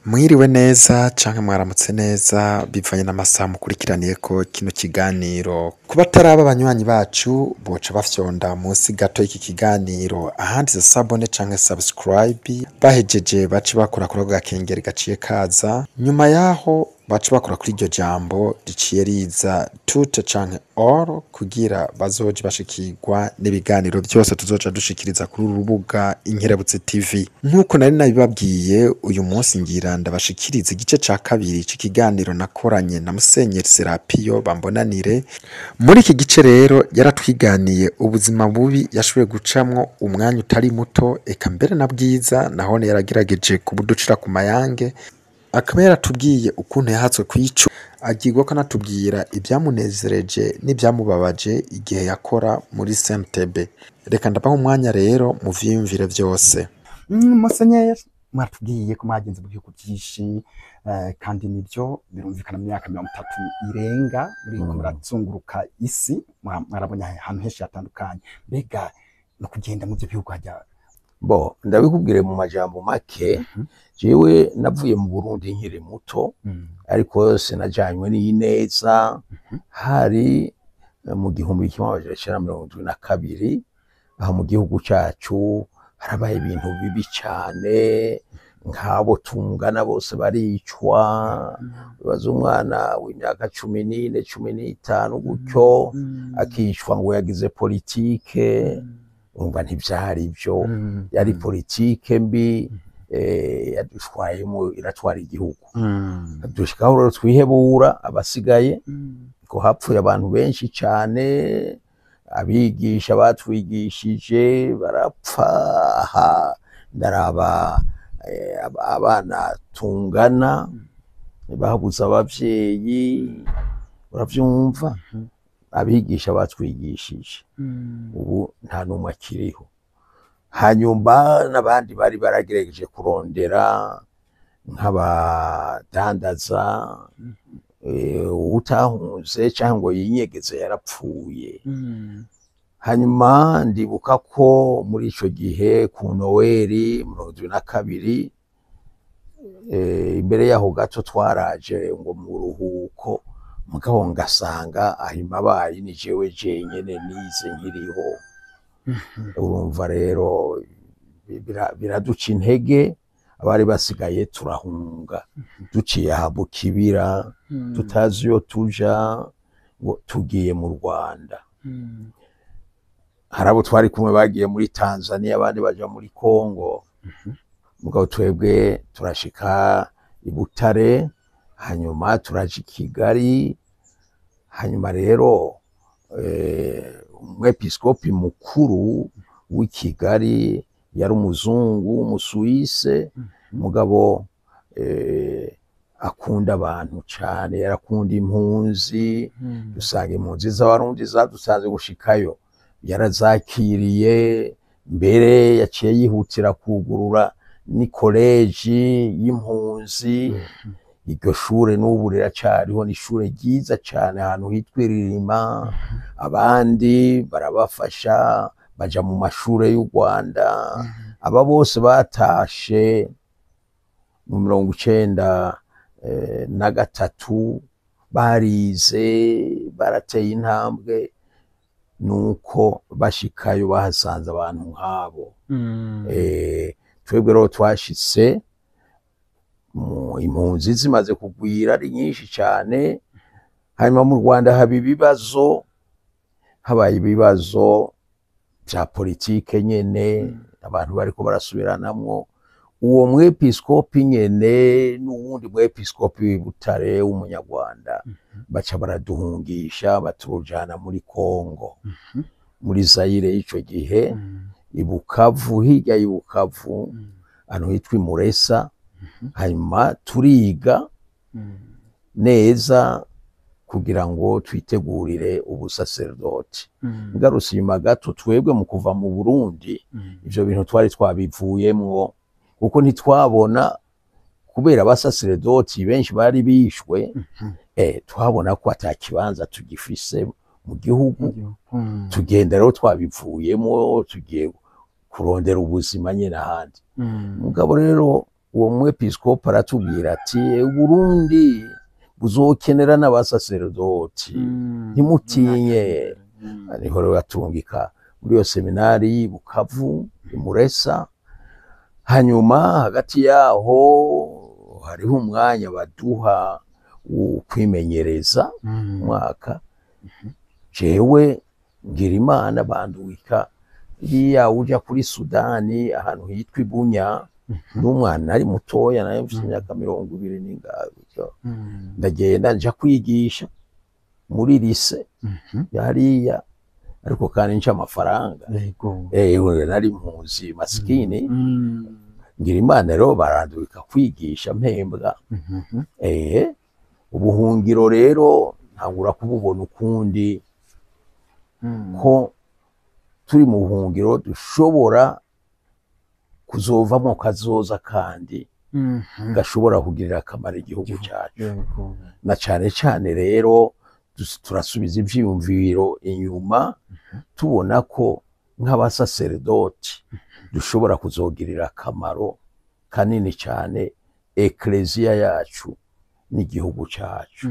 Mwiriwe neza canke mwaramutse neza bivanye n'amasaha mukurikiraniyeko kino kiganiro. Ku bataraba abanywanyi bacu boca bafyonda musi gato y'iki kiganiro ahanditse sabone canke subscribe, bahejeje bace bakora kuri ako gakengeri gaciye kaza, nyuma yaho bace bakora kuri iryo jambo riciye riza toute canke all kugira bazoje bashikirwa n'ibiganiro vyose tuzoca dushikiriza kuri uru rubuga Inkerebutsi TV. Nk'uko nari nabibabwiye, uyu munsi ngira ndabashikiriza igice ca kabiri c'ikiganiro nakoranye na Musenyeri Serapiyo Bambonanire. Muri iki gice rero yaratwiganiye ubuzima bubi yashoboye gucamwo umwanya utari muto, eka mbere na bwiza nahone yaragerageje kubuducira ku mayange, akaba yaratubwiye ukuntu yahatswe kwico, agirwa ko anatubwira ibyamunezereje n'ibyamubabaje igihe yakora muri CNTB. Reka ndabaha umwanya rero mu vyiyumvire vyose. Musenyeri, mwatubwiye ko mwagenze mu bihugu byinshi, kandi nibyo birumvikana mu myaka 30 irenga muri murazunguruka isi, mwarabonye ahantu henshi hatandukanye. Mbega no kugenda mu byo bihugu hajya ndabikubwire mu majambo make. Jewe navuye mu Burundi nkiri muto, ariko sinajanywe n'ineza. Hari mu 1972 aho mu gihugu cyacu harabaye ibintu bibi cyane, nk'abo tungana bose baricwa, bibaza umwana w'imyaka 14 15 gutyo akicwa ngo yagize politike. Umva ntivyari byo, yari politike mbi yadushwayemo iratwara igihugu. Dushikaho rero twihebura abasigaye ko hapfuye abantu benshi cyane, abigisha batwigishije barapfa. Ndaraba abana tungana babuze abavyeyi, uravyumva. Abigisha batwigishije ubu nta numwe akiriho. Hanyuma n'abandi bari baragerageje kurondera nk'abadandaza, utahunze cyangwa yinyegeze yarapfuye. Hanyuma ndibuka ko muri ico gihe ku Noeli 2022, imbere yaho gato twaraje ngo mu ruhuko, mugabo ngasanga ahimabaye ni jewe jenyene nize nkiriho. Urumva rero biraduca intege, abari basigaye turahunga duciye aha Kibira, tutazi iyo tuja, ngo tugiye mu Rwanda. Harabo twari kumwe bagiye muri Tanzania, abandi baja muri Kongo. Mugabo twebwe turashika i Butare, hanyuma turaje Kigali. Hanyuma rero umwepiskopi mukuru w'i Kigali yari umuzungu w'umusuwise, mugabo akunda abantu cyane, yarakunda impunzi. Dusanga impunzi z'abarundi zadusanze gushikayo yarazakiriye, mbere yaciye yihutira kugurura ni koleji y'impunzi. Iryo shure n'ubu riracariho, ni ishure ryiza cyane ahantu hitwa Ririma. Abandi barabafasha baja mu mashure y'u Rwanda. Aba bose batashe mu 1993 barize, barateye intambwe, nuko bashikayo bahasanze abantu nk'abo. Twebwe rero twashitse impunzi zimaze kugwira ari nyinshi cyane. Hanyuma mu Rwanda habaye ibibazo bya politike nyene, abantu bariko barasubiranamwo. Uwo mwepiskopi nyene n'uwundi mwepiskopi w'i Butare w'umunyarwanda baca baraduhungisha, baturujana muri Kongo, muri Zaire y'ico gihe, i Bukavu, hirya y'i Bukavu ahantu hitwa Muresa. Hanyuma turiga neza kugira ngo twitegurire ubusaserdoti. Ngarutse inyuma gato, twebwe mu kuva mu Burundi ivyo bintu twari twabivuyemwo, kuko ntitwabona, kubera abasaserdoti benshi bari bishwe. Twabona ko atakibanza tugifise mu gihugu. Tugenda rero twabivuyemwo, tugiye kurondera ubuzima nyene ahandi. Mugabo rero uwo mwepiskopi aratubwira ati Burundi buzokenera n'abasaserdoti ntimutinye. Niho rero atungika muri iyo seminari Bukavu imuresa. Hanyuma hagati yaho hariho umwanya baduha kwimenyereza umwaka. Jewe ngira Imana bandwika iriya uja kuri Sudani ahantu hitwa Ibunya, n'umwana ari mutoya naye mfite imyaka 20 n'ingahe gutyo. Ndagenda nja kwigisha muri lise yariya, ariko kandi nca amafaranga. Nari impunzi maskini. Ngira Imana rero barandwika kwigisha mpembwa. Ubuhungiro rero ntangura kububona ukundi, ko turi mu buhungiro dushobora kuzovamo kazoza kandi gashobora kugirira akamaro igihugu cyacu. Na cyane cyane rero turasubiza ivyiyumviro inyuma, tubona ko nk'abasaserdoti dushobora kuzogirira akamaro kanini cyane ekleziya yacu n'igihugu cyacu.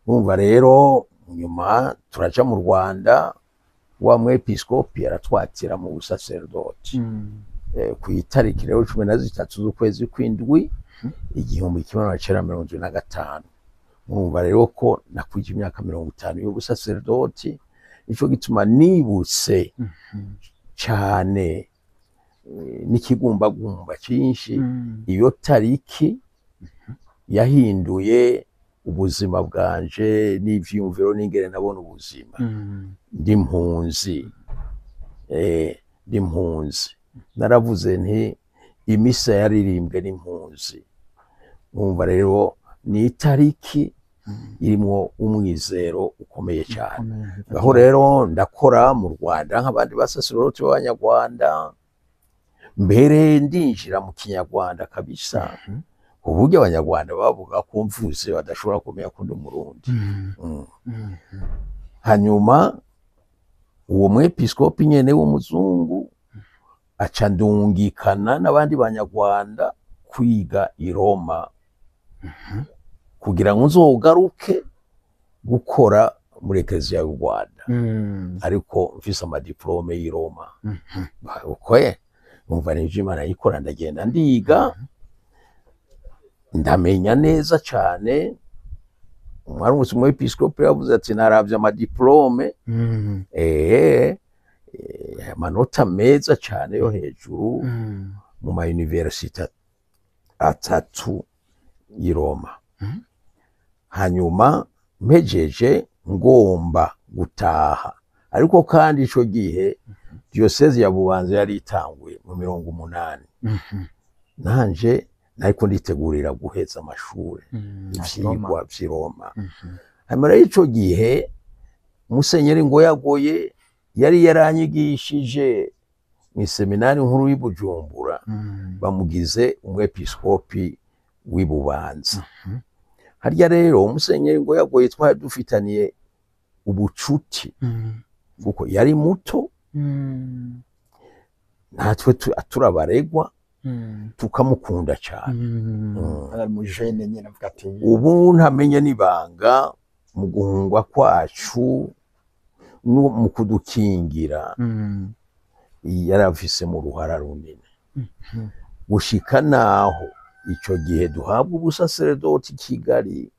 Umva rero nyuma turaja mu Rwanda, wa mwepiskopi aratwatira mu busaserdoti ku itariki rero 13 z'ukwezi kw'indwi 1975. Umva rero ko nakwije imyaka 50 y'ubusaserdoti, nico gituma nibutse cyane n'ikigumbagumba cyinshi iyo tariki yahinduye ubuzima bwanje n'ivyumviro n'ingere nabona ubuzima. Ndi impunzi. Naravuze nti imisa yaririmbwe n'impunzi. Umva rero ni itariki irimo umwizero ukomeye cyane. Aho rero ndakora mu Rwanda nk'abandi basaserdoti b'Abanyarwanda, mbere ndinjira mu Kinyarwanda kabisa, uburyo Abanyarwanda bavuga ko mvuze badashobora kumenya ko ndi Umurundi. Hanyuma uwo mwepiskopi nyene w'umuzungu aca ndungikana n'abandi Banyarwanda kwiga i Roma, kugira ngo nzogaruke gukora muri ekleziya y'u Rwanda, ariko mfise amadiplome y'i Roma. Ukoye umva n'ivyo Imana yikora, ndagenda ndiga, ndamenya neza cyane. Umwarimu w'episkopi yavuze ati naravye amadiplome, amanota meza cyane yo hejuru mu ma universite 3 i Roma. Hanyuma mpejeje ngomba gutaha, ariko kandi ico gihe diocese ya Bubanza yari itanguye mu 80. Nanje nariko nditegurira guheza amashuri ivyigwa vy'i Roma. Hanyuma ico gihe Musenyeri Ngoyagoye yari yaranyigishije mu seminari nkuru y'i Bujumbura, bamugize umwepiskopi w'i Bubanza. Harya rero Musenyeri Ngoyagoye twari dufitaniye ubucuti, kuko yari muto, natwe turabaregwa, tukamukunda cyane. Ubu ntamenye nibanga mu guhungwa kwacu mu kudukingira, yaravise mu ruhara runini. Gushika naho ico gihe duhabwa ubusaserdoti Kigali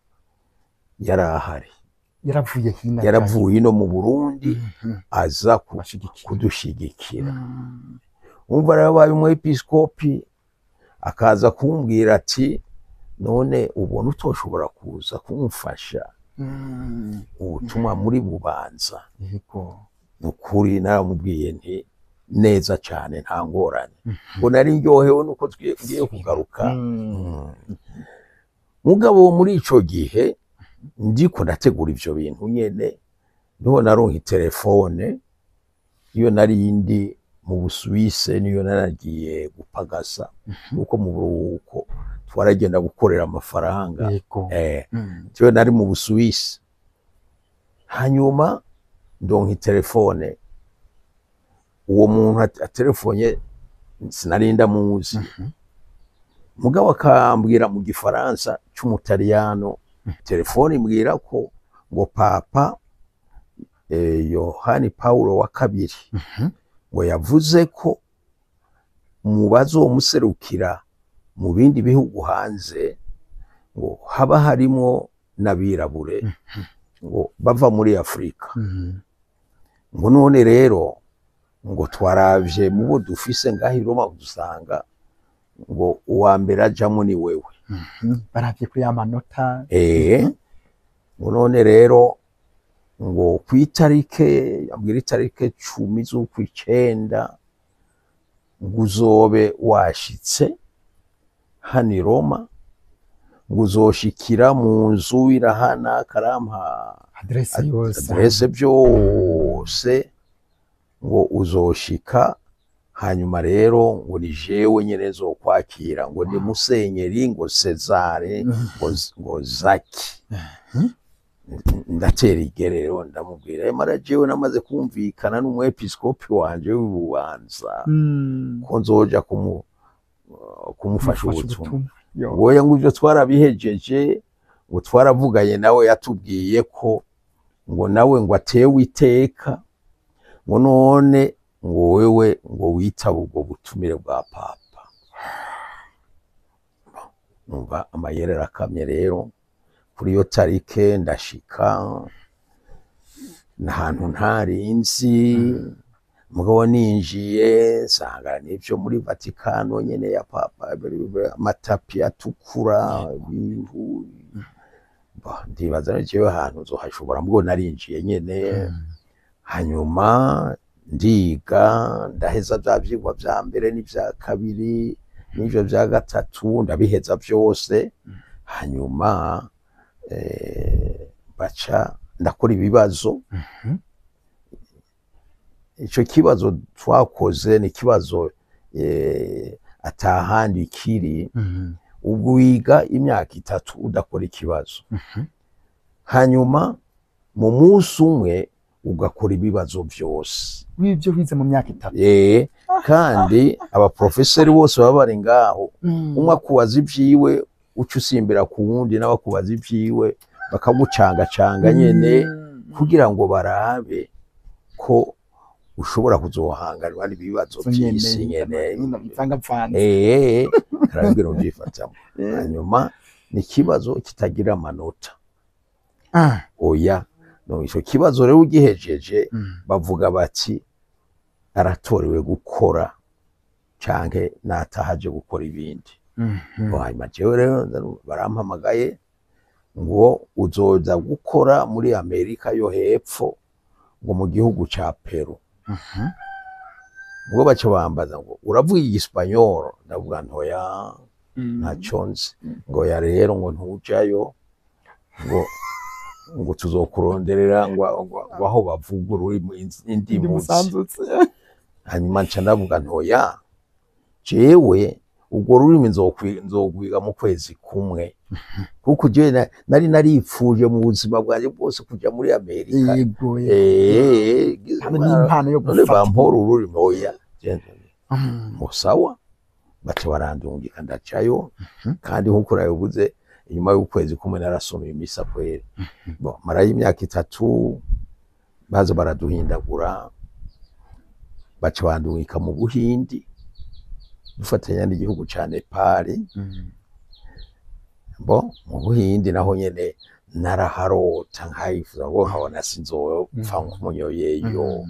yarahari, yaravuye no mu Burundi aza kudushigikira. Umva rero umwepiskopi akaza kumbwira ati none ubona utoshobora kuza kumufasha ubutumwa muri Bubanza. Nukuri naramubwiye nti neza cyane nta ngorane, ngo nari ndyohewe nuko ngiye kugaruka. Mugabo muri ico gihe ndiko ndategura ivyo bintu nyene, niho naronka telefone iyo nari indi mu Busuwise, niyo naragiye gupagasa, nuko mu buruhuko twaragenda gukorera amafaranga. Cyo nari mu Busuwise. Hanyuma ndonka telefone, uwo muntu atelefonye sinarinda muzi, mugabo akambwira mu gifaransa c'umutaliyano, telefone imbwira ko ngo papa Yohani Paulo wa kabiri ngo yavuze ko mu bazomuserukira mu bindi bihugu hanze ngo haba harimo n'abirabure ngo bava muri Afrika. Ngo none rero ngo twaravye mu bo dufise ngaho i Roma dusanga ngo uwa mbere ajamwo ni wewe. Baravye kuri amanota. Ngo none rero ngo kwitarike abwira itarike 10 z'ukwicenda ngo uzobe washitse hani Roma, ngo uzoshikira mu nzu irahana karampa adresse byose, ngo uzoshika hanyuma rero ngo ni jewe nyene zokwakira, ngo ni musenyeri ngo Cesare ngo Zaki. Ndatera igerero ndamubwira mara jewe namaze kumvikana n'umwepiskopi wanje w'Ububanza ko nzoja kumufasha ubutumwa. Ngoya ngo ivyo twarabihejeje, ngo twaravuganye nawe yatubwiye ko ngo nawe ngo atewe iteka, ngo none ngo wewe ngo witaba ubwo butumire bwa papa. Numva amayere rakamye rero kuri iyo tarike ndashika n'ahantu ntarinzi, mugabo ninjiye nsanga n'ivyo muri Vatikano nyene ya papa, amatapi atukura, ibintu ndibaza jewe ahantu nzohashobora, mugabo narinjiye nyene. Hanyuma ndiga ndaheza vya vyigwa vya mbere n'ivya kabiri n'ivyo vya gatatu ndabiheza vyose. Hanyuma baca ndakora ibibazo. Ico kibazo twakoze ni kibazo atahandi kiri, ubwo wiga imyaka 3 udakora ikibazo. Hanyuma mu munsi umwe ugakora ibibazo byose w'ibyo wize mu myaka 3. Kandi aba professeur bose baba bari ngaho, umwe akubaza ivyiwe uca usimbira ku wundi n'abakubaza ivyiwe bakagucanga nyene kugira ngo barabe ko ushobora kuzohanganwa n'ibibazo by'isi nyene. Karabwira ubyifatamo. Hanyuma ni kibazo kitagira amanota. Oya, no ico kibazo rero ugihejeje bavuga bati aratorewe gukora canke natahaje gukora ibindi. Hanyuma jewe rero barampamagaye ngo uzoza gukora muri Amerika yo hepfo, ngo mu gihugu ca Peru. Ngo baca bambaza ngo uravuga igisipanyolo, ndavuga ntoya ntaco nzi. Ngo ya rero ngo ntujayo, ngo tuzokuronderera ngo aho bavuga ururimi indimi. Hanyuma nca ndavuga ntoya jewe ubwo rurimi nzogwiga mu kwezi kumwe, kuko je nari naripfuje mu buzima bwanjye bwose kuja muri Amerika. N'impano yo gufata bampora ururimi. Oya musawa, baca barandungika ndacayo. Kandi nkuko urabivuze inyuma y'ukwezi kumwe narasoma imisa kwere. Marayo imyaka 3 baza baraduhindagura, baca bandungika mu Buhindi dufatanya n'igihugu ca Nepal. Mu Buhindi naho nyene naraharota nkayifuza ngo nkabona sinzopfa nk'umunyoyeyo.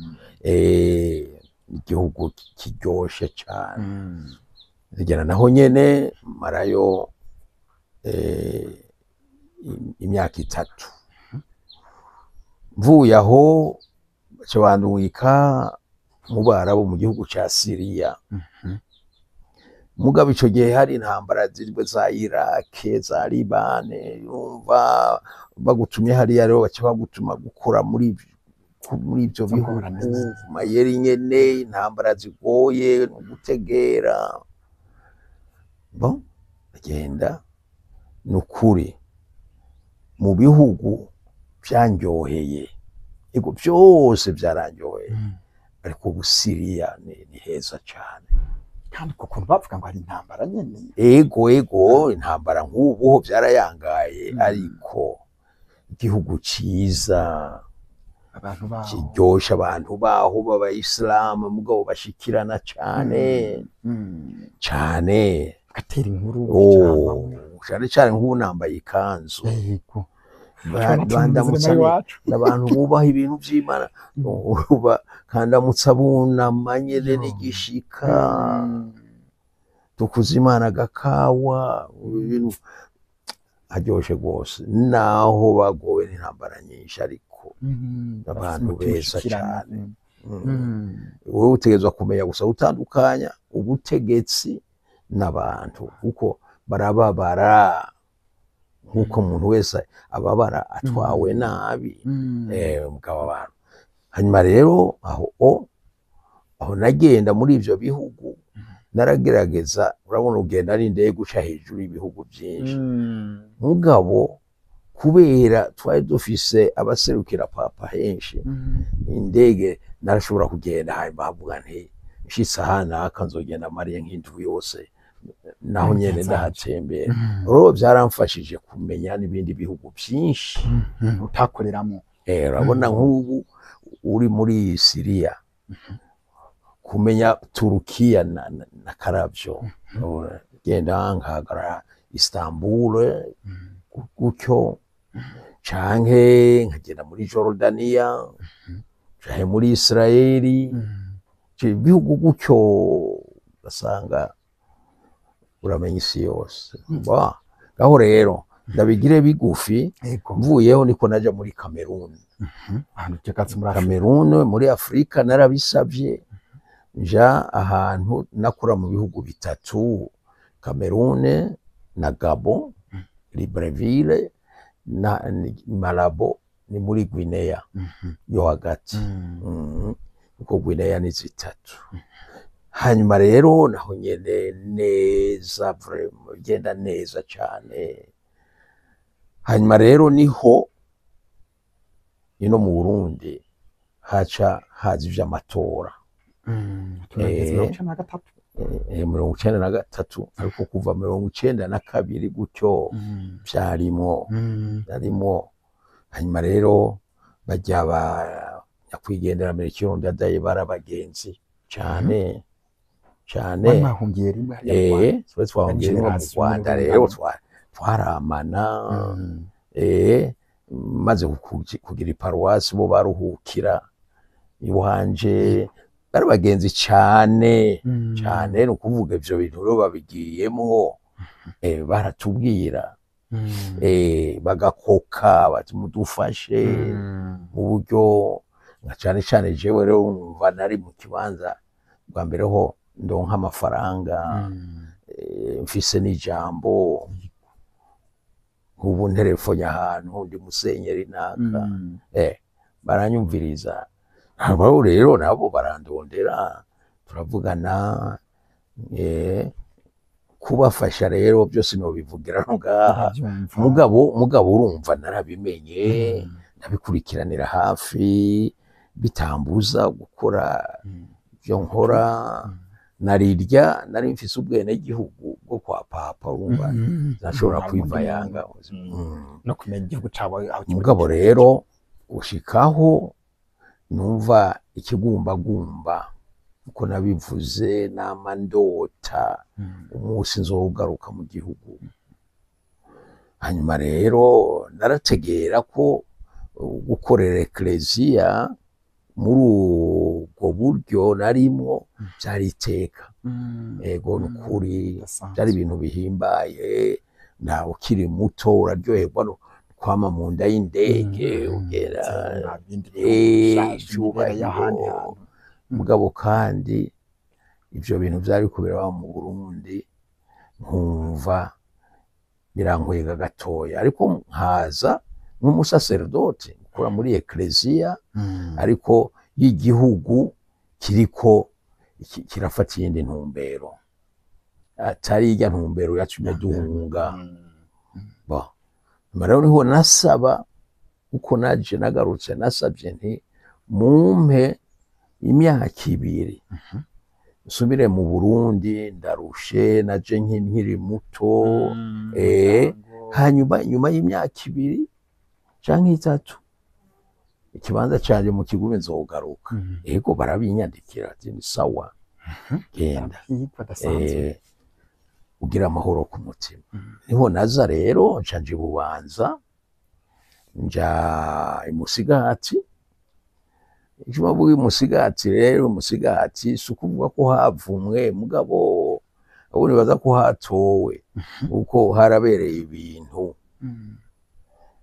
Igihugu kiryoshe cane. Nigera naho nyene marayo imyaka 3. Mvuye aho baca bandungika mu Barabu mu gihugu ca Syria. Mugabo ico gihe hari intambara zirwe za Iraq, za Liban, yumva bagutumye hariya rero baca bagutuma gukora muri ivyo bihugu mayeri nyene, intambara zigoye no gutegera. Agenda nukuri mu bihugu vyanjoheye, ego byose byaranjoheye, ariko Syria ni heza cyane. kandi kuko bavuga ngo hari intambara nyene. ego intambara nk'ubu byarayangaye ariko igihugu ciza Abantu baho kiryosha abantu baho b'abayisilamu mugabo bashikirana cane cane gatera inkuru cane cane nk'ubu nambaye ikanzu yego n'abantu bubaha ibintu vy'Imana kandamutsa bunama nyene n'igishika tukuza Imana gakawa ibintu aryoshe rwose naho bagowe n'intambara nyinshi ariko abantu beza cyane wowe utegezwa kumenya gusa utandukanya ubutegetsi n'abantu kuko barababara nkuko umuntu wese ababara atwawe nabi mugabo abantu hanyuma rero aho nagenda muri ivyo bihugu naragerageza urabona ugenda ari indege guca hejuru y'ibihugu byinshi mugabo kubera twari dufise abaserukira papa henshi indege narashobora kugenda hanyuma havuga nti nshitse ahanaka nzogenda mariye nk'indwi yose naho nyene ndahatembera rero byaramfashije kumenya n'ibindi bihugu byinshi utakoreramo urabona nk'ubu uri muri Syria kumenya Turukiya na Karavyo genda nkagara Istanbul gutyo canke nkagenda muri Jordania canke muri Israeli ibihugu gutyo basanga uramenya isi yose gaho rero ndabigire bigufi mvuyeho niko naja muri Cameroon Cameroon muri Afrika narabisavye nja ahantu nakura mu bihugu bitatu Cameroon na Gabon Libreville na Malabo ni muri Guinea yo hagati uko Guinea ni zitatu hanyuma rero naho nyene neza vraiment genda neza cyane hanyuma rero niho ino mu Burundi haca hazi vy'amatora 1993 ariko kuva 1992 gutyo byarimo narimo hanyuma rero bajya nyakwigendera muri Kirundo adaye barabagenzi cyane bahungiye rimwe twahungiye mu Rwanda rero twaramana maze kugira iparuwasi bo baruhukira iwanje bari bagenzi cyane no kuvuga ivyo bintu rero babigiyemo baratubwira bagakoka batumudufashe mu buryo nka cyane jewe rero umva nari mu kibanza bwa mbere ho ndonka amafaranga mfise n'ijambo ubu nterefone ahantu ndi musenyeri naka baranyumviriza abo rero nabo barandondera turavugana kubafasha rero byose no bivugira ngaha mugabo urumva narabimenye nabikurikiranira hafi bitambuza gukora byo nkora narirya nari mfise ubwene gihugu bwo kwa papa urumva nashobora kwiva yanga no kumenya igihugu cyawe mugabo rero ushikaho numva ikigumbagumba uko nabivuze n'amandota umunsi nzogaruka mu gihugu hanyuma rero narategera ko gukorera eklezia muri ubwo buryo narimo byari iteka ego nukuri byari ibintu bihimbaye nawe ukiri muto uraryoherwa no kwama mu nda y'indege ugera cyubahiro mugabo kandi ibyo bintu byari kubera mu Burundi nkumva birankwega gatoya ariko nkaza nk'umusaserodoti ukora muri eklezia ariko y'igihugu kiriko kirafata iyindi ntumbero atari ijya ntumbero yatumye duhunga rero niho nasaba uko naje nagarutse nasabye nti mumpe imyaka 2 nsubire mu Burundi ndarushe naje nkiri muto hanyuma nyuma y'imyaka 2 canke 3 ikibanza canje mu Kigume nzogaruka ego barabinyandikira ati ni sawa genda ugira amahoro ku mutima niho naza rero canje Bubanza nja imusigati ijuma bugi musigati rero musigati sukuvuga ko havumwe mugabo abone baza ko hatowe uko harabereye ibintu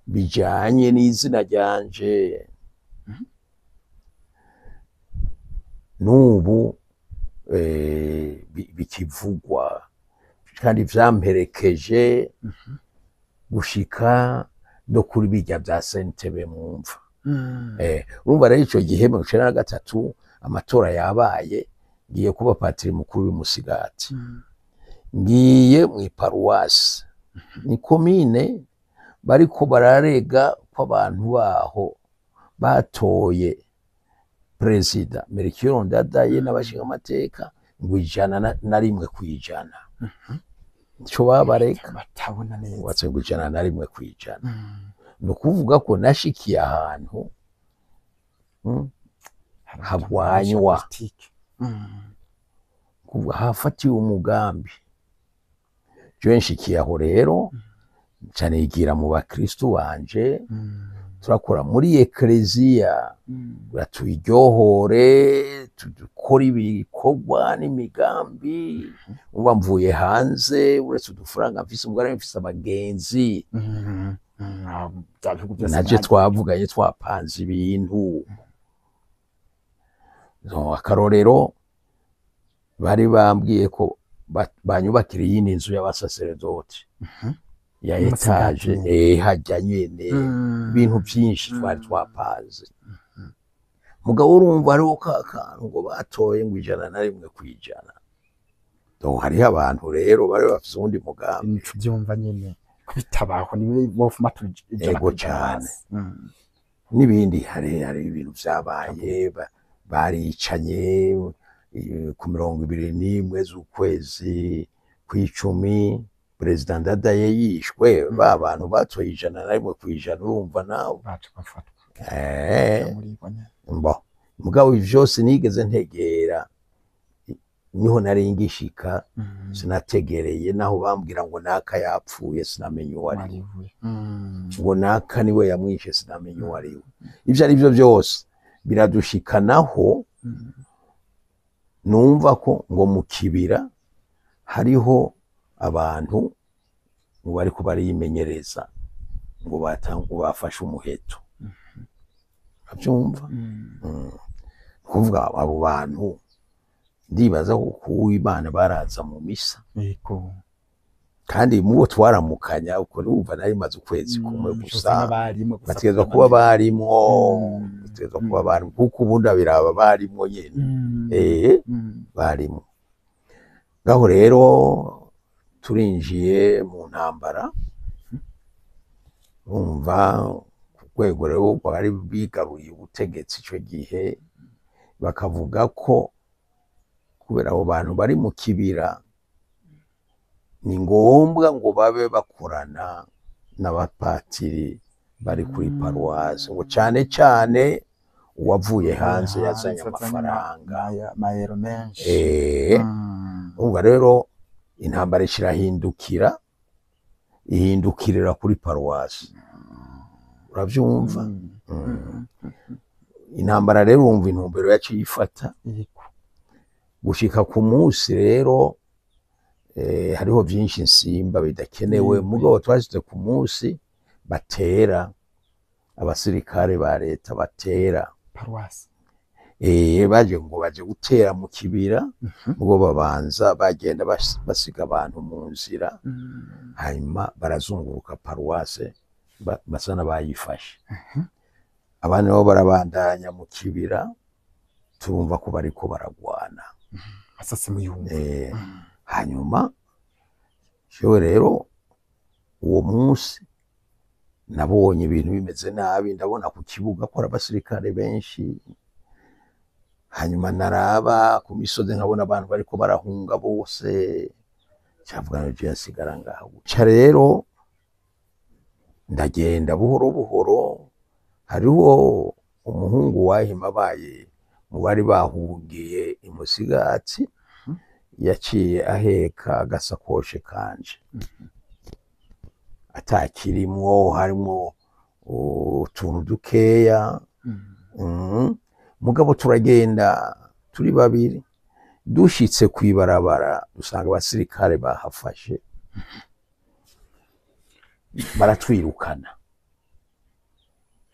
bijanye n'izina ryanje nubu bikivugwa kandi vyamperekeje gushika no kuri bijya bya Sentebe mwumva urumva rero ico gihe mu 1993 amatora yabaye ngiye kuba patiri mukuru w'Umusigati ngiye mu paruwasi ni komine bariko bararega ko abantu baho batoye Perezida Melchior Ndadaye n'abashinga amateka ngo 101 kwijana cyo babareka batabona neza watse ngo 101 kwijana no kuvuga ko nashikiye ahantu hagwanywa kuva hafatiwe umugambi je nshikiye aho rero cyane yigira mu bakristo banje turakora muri ekleziya batuyiryohore tudukora ibikorwa n'imigambi uba mvuye hanze uretse udufaranga mfise umugore mfise abagenzi naje twavuganye twapanze ibintu akarorero bari bambwiye ko banyubakira iyindi nzu y'abasaseredoti ya etage hajya nyene ibintu byinshi twari twapaze mugabo urumva ari ukakantu ngo batoye ngo 101 kwijana donc hariho abantu rero bari bafite undi mugambi nico byumva nyene kubitabaho ni bofu matujana ego cyane nibindi hari ibintu vyabaye baricanye ku 21 z'ukwezi kw'icumi Perezida Ndadaye yishwe abantu batoye 101 kwijana urumva nawe bacu bafatwa mbo mugabo vyose nigeze ntegera niho nari ngishika sinategereye naho bambwira ngo naka yapfuye sinamenye uwari ngo naka niwe yamwishe sinamenye uwari ivyo ari byo byose biradushikanaho numva ko ngo mu kibira hariho abantu ngo bari ko barimenyereza ngo bafashe umuheto abyumva kuvuga abo bantu ndibaza ko Imana baraza mu misa yego kandi mubo twaramukanya uko urumva nari maze ukwezi kumwe gusa bategezwa kuba barimo kuko ubundi abiraba barimo nyene barimo gaho rero turinjiye mu ntambara umva kwego rero bari bigaruye ubutegetsi ico gihe bakavuga ko kubera abo bantu bari mu kibira ni ngombwa ngo babe bakorana n'abapatiri bari kuri paruwasi ngo cyane uwavuye hanze yazanye amafaranga mayero menshi umva rero intambara ihindukirira kuri paruwasi uravyumva intambara rero umva intumbero yaciye ifata gushika ku munsi rero hariho byinshi nsimba bidakenewe mugabo twashyize ku munsi batera abasirikare ba leta batera paruwasi baje gutera mu kibira ubwo babanza bagenda basiga abantu mu nzira hanyuma barazunguruka paruwase basa n'abayifashe abandi nabo barabandanya mu kibira turumva ko bariko baragwana asase muyumva hanyuma cyo rero uwo munsi nabonye ibintu bimeze nabi ndabona ku kibuga ko abasirikare benshi hanyuma naraba ku misozi nkabona abantu bariko barahunga bose, cavuga ngo je nsigara ngaho. Ca rero ndagenda buhoro buhoro, hariho umuhungu wahima abaye mu bari bahungiye imusigati, yaciye aheka agasakoshe kanje atakirimwo, harimwo utuntu dukeya. Mugabo turagenda turi babiri, dushitse kwibarabara dusanga abasirikare bahafashe, baratwirukana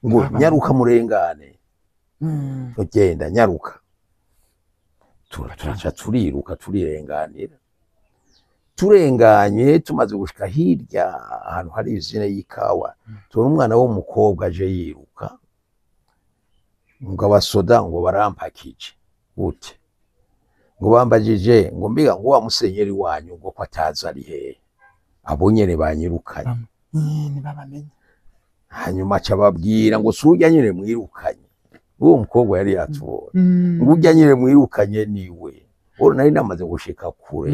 ngo nyaruka murengane, tugenda nyaruka, turaca turiruka turirenganira. Turenganye tumaze gushika hirya ahantu hari izine y'ikawa, tubona umwana w'umukobwa aje yiruka, ngo abasoda ngo barampakije. Gute? Ngo bambajije ngo mbiga ngo wa musenyeri wanyu ngo ko ataza ari hehe, abo nyene banyirukanye. Ntibabamenye. Hanyuma aca ababwira ngo surya nyene mwirukanye. Uwo mukobwa yari yatubonye, ngo urya nyene mwirukanye niwe. Oro nari namaze gushika kure.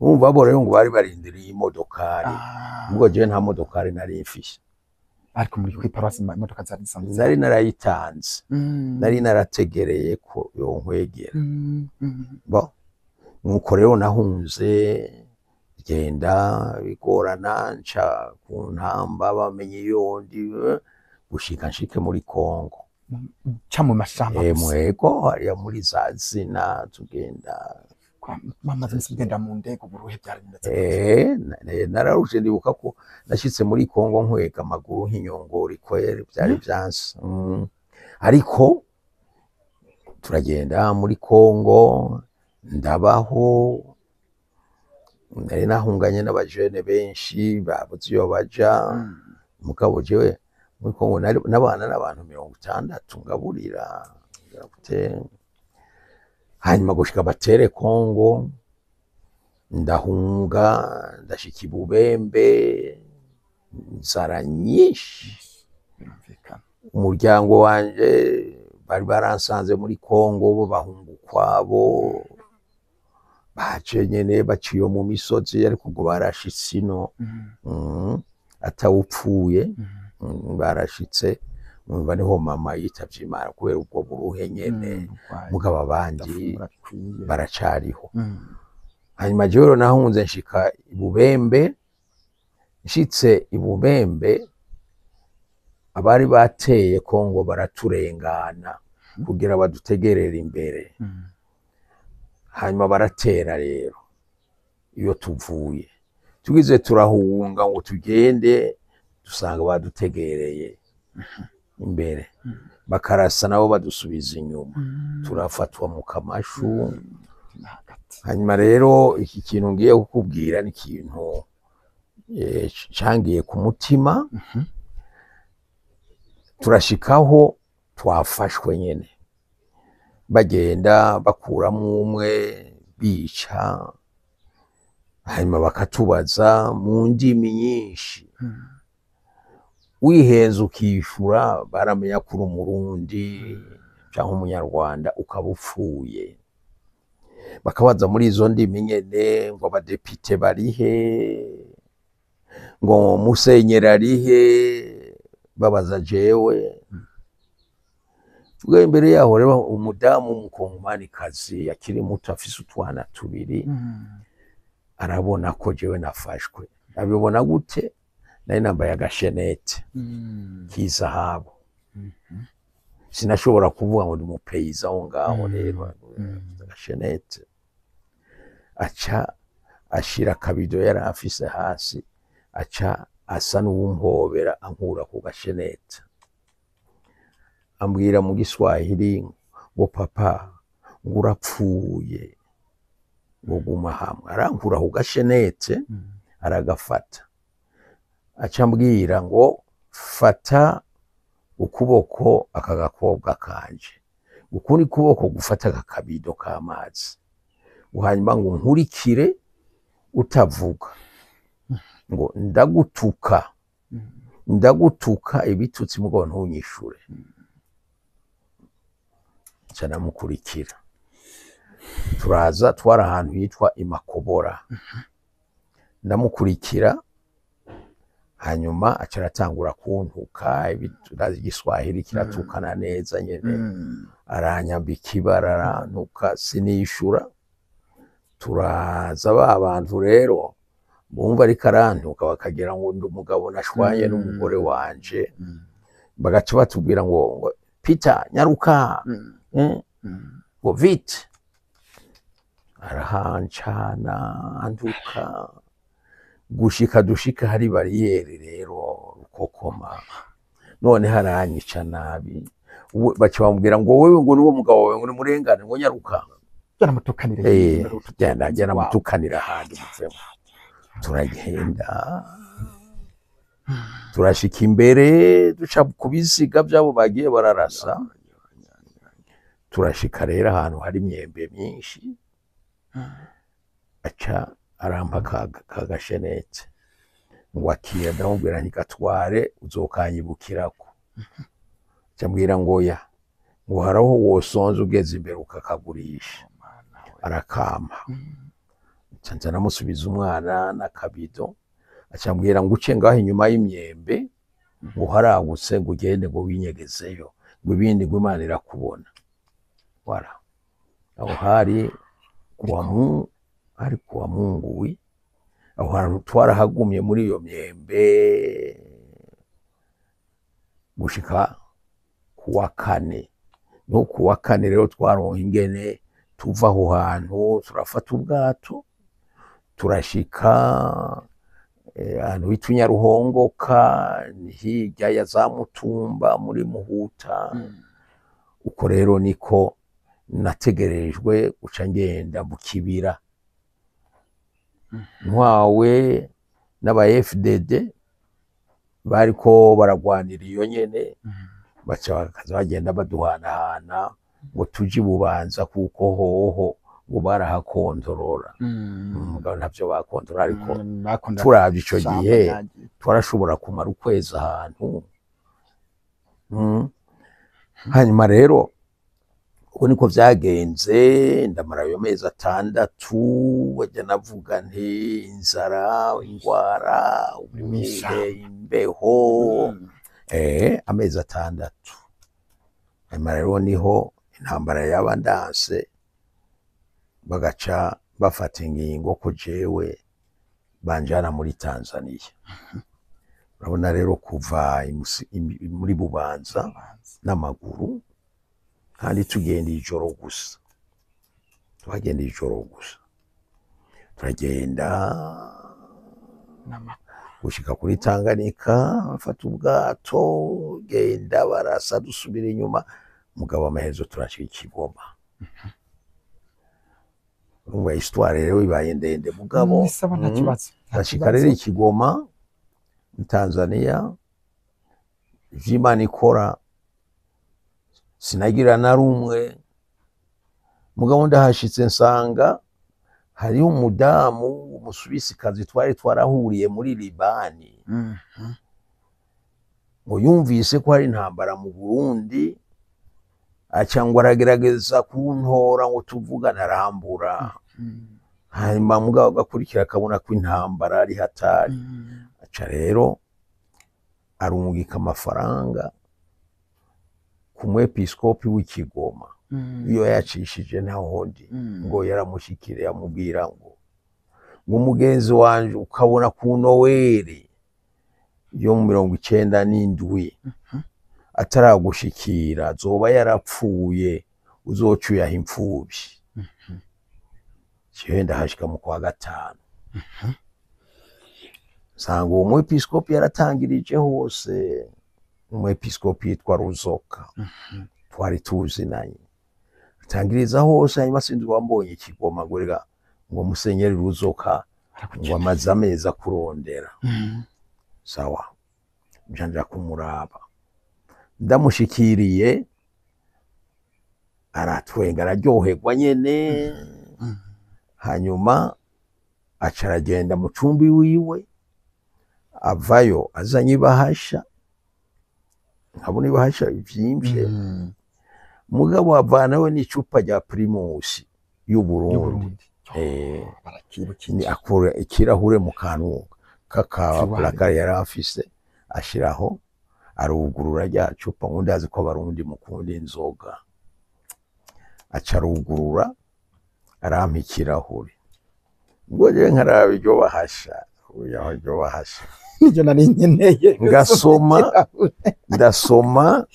Umva bo rero ngo bari barindiriye imodokari, ubwo je nta modokari nari mfise. Ariko muri kwiparuwasi imodoka zari zisanzwe Nari narayitanze, nari narategereye ko yonkwegera. Bo nuko rero nahunze, genda bigorana, nca ku ntamba bamenye yondi, gushika nshike muri Kongo. Ca mu mashamba. Mwego hariya muri za zina tugenda. Mamaze nsigenda mu ndego buruhe byari bimeze. Nararuje ndibuka ko nashitse muri Kongo nkwega amaguru nk'inyongori kwere byari byanse. Ariko turagenda muri Kongo, ndabaho, nari nahunganye n'abajene benshi babuze iyo baja. Mugabo jewe muri Kongo nabana n'abantu 60 ngaburira. Hanyuma gushika batere Kongo, ndahunga ndashika i Bubembe, inzara nyinshi. Umuryango wanje bari baransanze muri Kongo, bo bahunga ukwabo, baje nyene baciye mu misozi, ariko ubwo barashitse ino atawupfuye. Barashitse numva niho mama yitavye Imana kubera ubwo buruhe nyene. Mugabo abandi baracariho. Hanyuma jewe nahunze nshika i Bubembe. Nshitse i Bubembe, abari bateye Kongo baraturengana kugira badutegerere imbere. Hanyuma baratera rero iyo tuvuye, tugize turahunga ngo tugende, dusanga badutegereye imbere, bakarasa nabo badusubiza inyuma, turafatwa mu kamashu. Hanyuma rero iki kintu ngiye kukubwira ni ikintu cangiye ku mutima. Turashikaho twafashwe nyene, bagenda bakuramo umwe bica, hanyuma bakatubaza mu ndimi nyinshi. Wihenze ukishura baramenya kuri umurundi canke umunyarwanda ukaba upfuye. Bakabaza muri izo ndimi nyene ngo abadepite barihe, ngo musenyeri arihe, babaza jewe. Ubwo imbere yaho rero umudamu w'umukongomanikazi akiri muto afise utwana tubiri, arabona ko jewe nafashwe. Abibona gute? Nari nambaye agashenete k'izahabu. Sinashobora kuvuga ngo ndi umupeiza aho ngaho rero. Agashenete aca ashira akabido yari afise hasi, aca asa n'uwumpobera ankura ku gashenete, ambwira mu Giswahili ngo papa ngo urapfuye, ngo guma hamwe. Arankura ku gashenete aragafata, aca ambwira ngo fata ukuboko aka gakobwa kanje, ukundi kuboko gufata akabido k'amazi, hanyuma ngo nkurikire utavuga, ngo ndagutuka ibitutsi mugo ntunyishure. Nca ndamukurikira, turaza twari ahantu hitwa Imakobora, ndamukurikira hanyuma aca aratangura kuntuka, turazi igiswahili kiratukana neza nyene, aranyambika ibara arantuka sinishura. Turaza ba bantu rero bumva ariko arantuka bakagira ngo ndi umugabo nashwanye n'umugore wanje, bagaca batubwira ngo Peter nyaruka, ngo vite, arahancana antuka gushika dushika hari bariyeri rero rukokoma, none haranyica nabi. Baca bamubwira ngo wewe ngo niwo mugabo wawe ngo nimurengane ngo nyaruka, jana mutukanira ahandi muvemo. Turagenda turashika imbere duca kubisiga byabo bagiye bararasa, turashika rero ahantu hari imyembe myinshi, aca arampa kagashenetse ngo akira, ndamubwira nti gatware uzokanyibukirako. Cyambwira ngo ya ngo haraho wosonze ugeze imbere ukakagurisha, arakama. Nca namusubiza umwana n'akabido, acambwira ngo uce ngaho inyuma y'imyembe ngo haragutse ngo ugende ngo winyegezeyo ngo ibindi ngo Imana irakubona. Wala aho hari kuwa Mungu aho hantu twarahagumye muri iyo myembe gushika kuwa kane. No kuwa kane rero twaronka ingene tuva aho hantu, turafata ubwato turashika ahantu hitwa Nyaruhongoka, ni hirya ya za Mutumba muri Muhuta. Uko rero niko nategerejwe guca ngenda mu kibira, ntwawe n'aba FDD bariko baragwanira iyo nyene, baca bakaza bagenda baduhanahana ngo tuje Bubanza kuko hoho ngo barahakondorora. Mugabo ntavyo bakondorora, ariko turavye ico gihe twarashobora kumara ukwezi ahantu. Hanyuma rero uko niko vyagenze, ndamara ayo mezi 6, wajya navuga nti inzara, ingwara, ubushuhe, imbeho, amezi 6. Hanyuma rero niho intambara y'abandanse, bagaca bafata ingingo ko jewe banjana muri Tanzania. Urabona rero kuva muri Bubanza n'amaguru, kandi tugenda ijoro gusa, turagenda gushika kuri Tanganyika, bafata ubwato genda barasa dusubira inyuma. Mugabo amaherezo turashika Kigoma. Urumva histoire rero ibaye ndende mugabo. Turashika rero Kigoma mu Tanzania, Imana ikora sinagira na rumwe. Mugabo ndahashitse nsanga hariho umudamu umusubisikazi twari twarahuriye muri Libani, ngo yumvise ko hari intambara mu Burundi, acangwa aragerageza kuntora ngo tuvugane, arambura. Hanyuma mugabo gakurikira akabona ko intambara ari hatari, aca rero arungika amafaranga ku mwepiskopi w'Ikigoma. Iyo yacishije ntaho ndi ngo yaramushikire, amubwira ngo umugenzi wanje ukabona ku Noweli yo mu 97 ataragushikira zoba yarapfuye, uzocuyaha imfuvyi. Cyenda hashika mu kwa 5. Sanga uwo mwepiskopi yaratangirije hose, umwepiskopi yitwa Ruzoka, twari tuzinanye, tangiriza hose. Hanyuma sinzi wambonye Ikigoma gorega ngo Musenyeri Ruzoka ngo amaze amezi akurondera. Sawa, njanja kumuraba, ndamushikiriye aratwenga araryoherwa nyene. Hanyuma aca aragenda mu cumbi wiwe, avayo azanye ibahasha, nkabona ibahasha vyimvye, mugabo avanawe n'icupa rya Primus y'Uburundi. Ni akura ikirahure mu kantu k'akaplakari yari afise, ashiraho arugurura rya cupa. Ngundi azi ko Abarundi mukunda inzoga, aca arugurura arampa ikirahure. Ubwo je nkaraba iryo bahasha, iryo bahasha nivyo nari nkeneye, ndasoma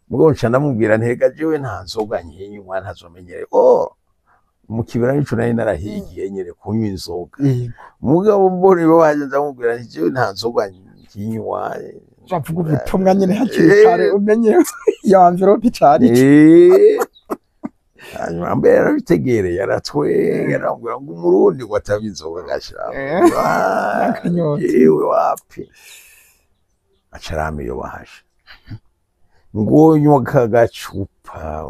ubwo nca ndamubwira ntega jewe nta nzoga nkinywa, ntazomenyere. Mu kibira nico nari narahigiye nyere kunywa inzoga. Mugabo mbone baje ndamubwira nti jewe nta nzoga nkinywa, bavuga ubutumwa nyene hakiri kare umenye ya envelope cari. Hanyuma mbere yarabitegereye, yaratwenga, arambwira ngo Umurundi ngo ataba inzoga gashira. Yewe wapi. Aca arampa iyo bahasha, ngo nywa kagacupa.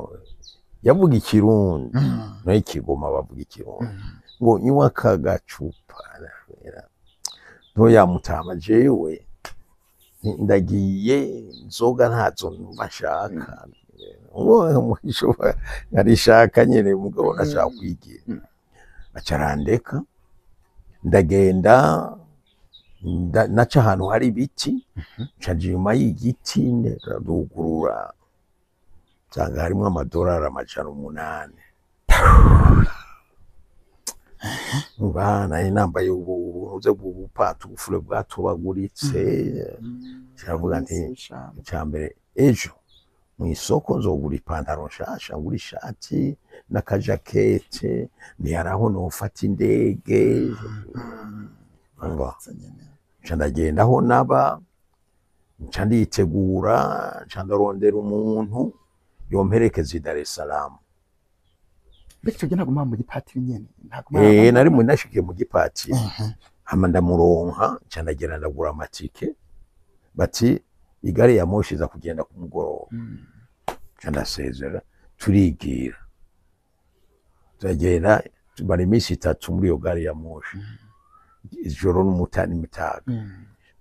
Yavuga Ikirundi, no Ikigoma bavuga Ikirundi, ngo nywa kagacupa. Ntoya Mutama, jewe ndagiye inzoga ntazo numva nshaka. Narishaka nyene mugabo nashaka kwigira. Aca arandeka ndagenda, naca ahantu hari ibiti, ncaja inyuma y'igiti ndarugurura, nsanga harimwo amadolari 800. Nari nambaye ubuze bw'ubupatufure bwatobaguritse. Caravuga nti icambere ejo mw'isoko nzogura ipantaro nshasha, ngura ishati n'akajakete, ntiharaho nofata indege. Nca ndagenda aho naba, nca nditegura, nca ndarondera umuntu yomperekeza i Dar es Salaam. Bityo gena guma mu gipatiri nyene, nari mu nashikiye mu gipatiri. Hama ndamuronka, nca ndagenda ndagura amatike, bati igari ya moshi za kugenda ku mugoroba. Nca ndasezera, turigira, turagenda tumara iminsi 3 muri iyo gari ya moshi, ijoro n'umutani mitaga.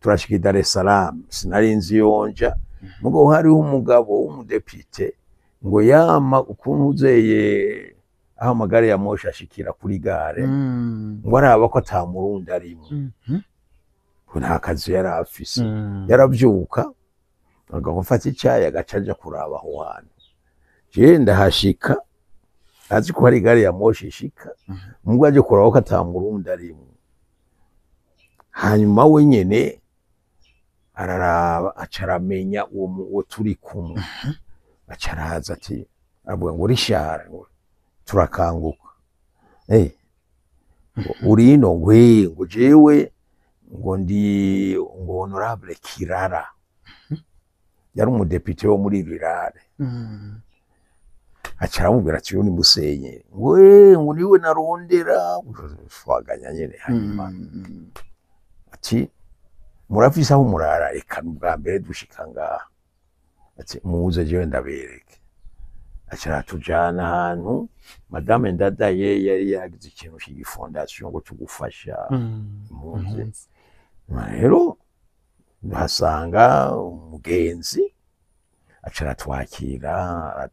Turashika i Dar es Salaam, sinari nzi yonja, mugabo hariho umugabo w'umudepite ngo yama ukuntu uzeye aho amagare ya moshi ashikira kuri gare, ngo araba ko ata Murundi arimo. Nta kazi yari afise, yaravyuka agafata icyayi agaca aja kuraba aho hantu. Je ndahashika, azi ko hari gare ya moshi ishika, mugabo aje kuraba ko ata Murundi arimo. Hanyuma we nyene araraba, aca aramenya uwo turi kumwe. Aca araza ati, avuga ngo Rishara, turakanguka. Urino ngo jewe ngo ndi ngo Honorable Kirara, yari umudepite wo muri Rirare. Aca aramubwira ati yo ni Musenye, ngo niwe narondera. Twaganya nyene. Hanyuma ati murafise aho murara? Reka bwa mbere dushika ngaha. Ati muze jewe ndabereke. Aca aratujana ahantu Madame Ndadaye yari yagize ikintu cy'igifondation ngo tugufasha impunzi. Rero ndahasanga umugenzi, aca aratwakira,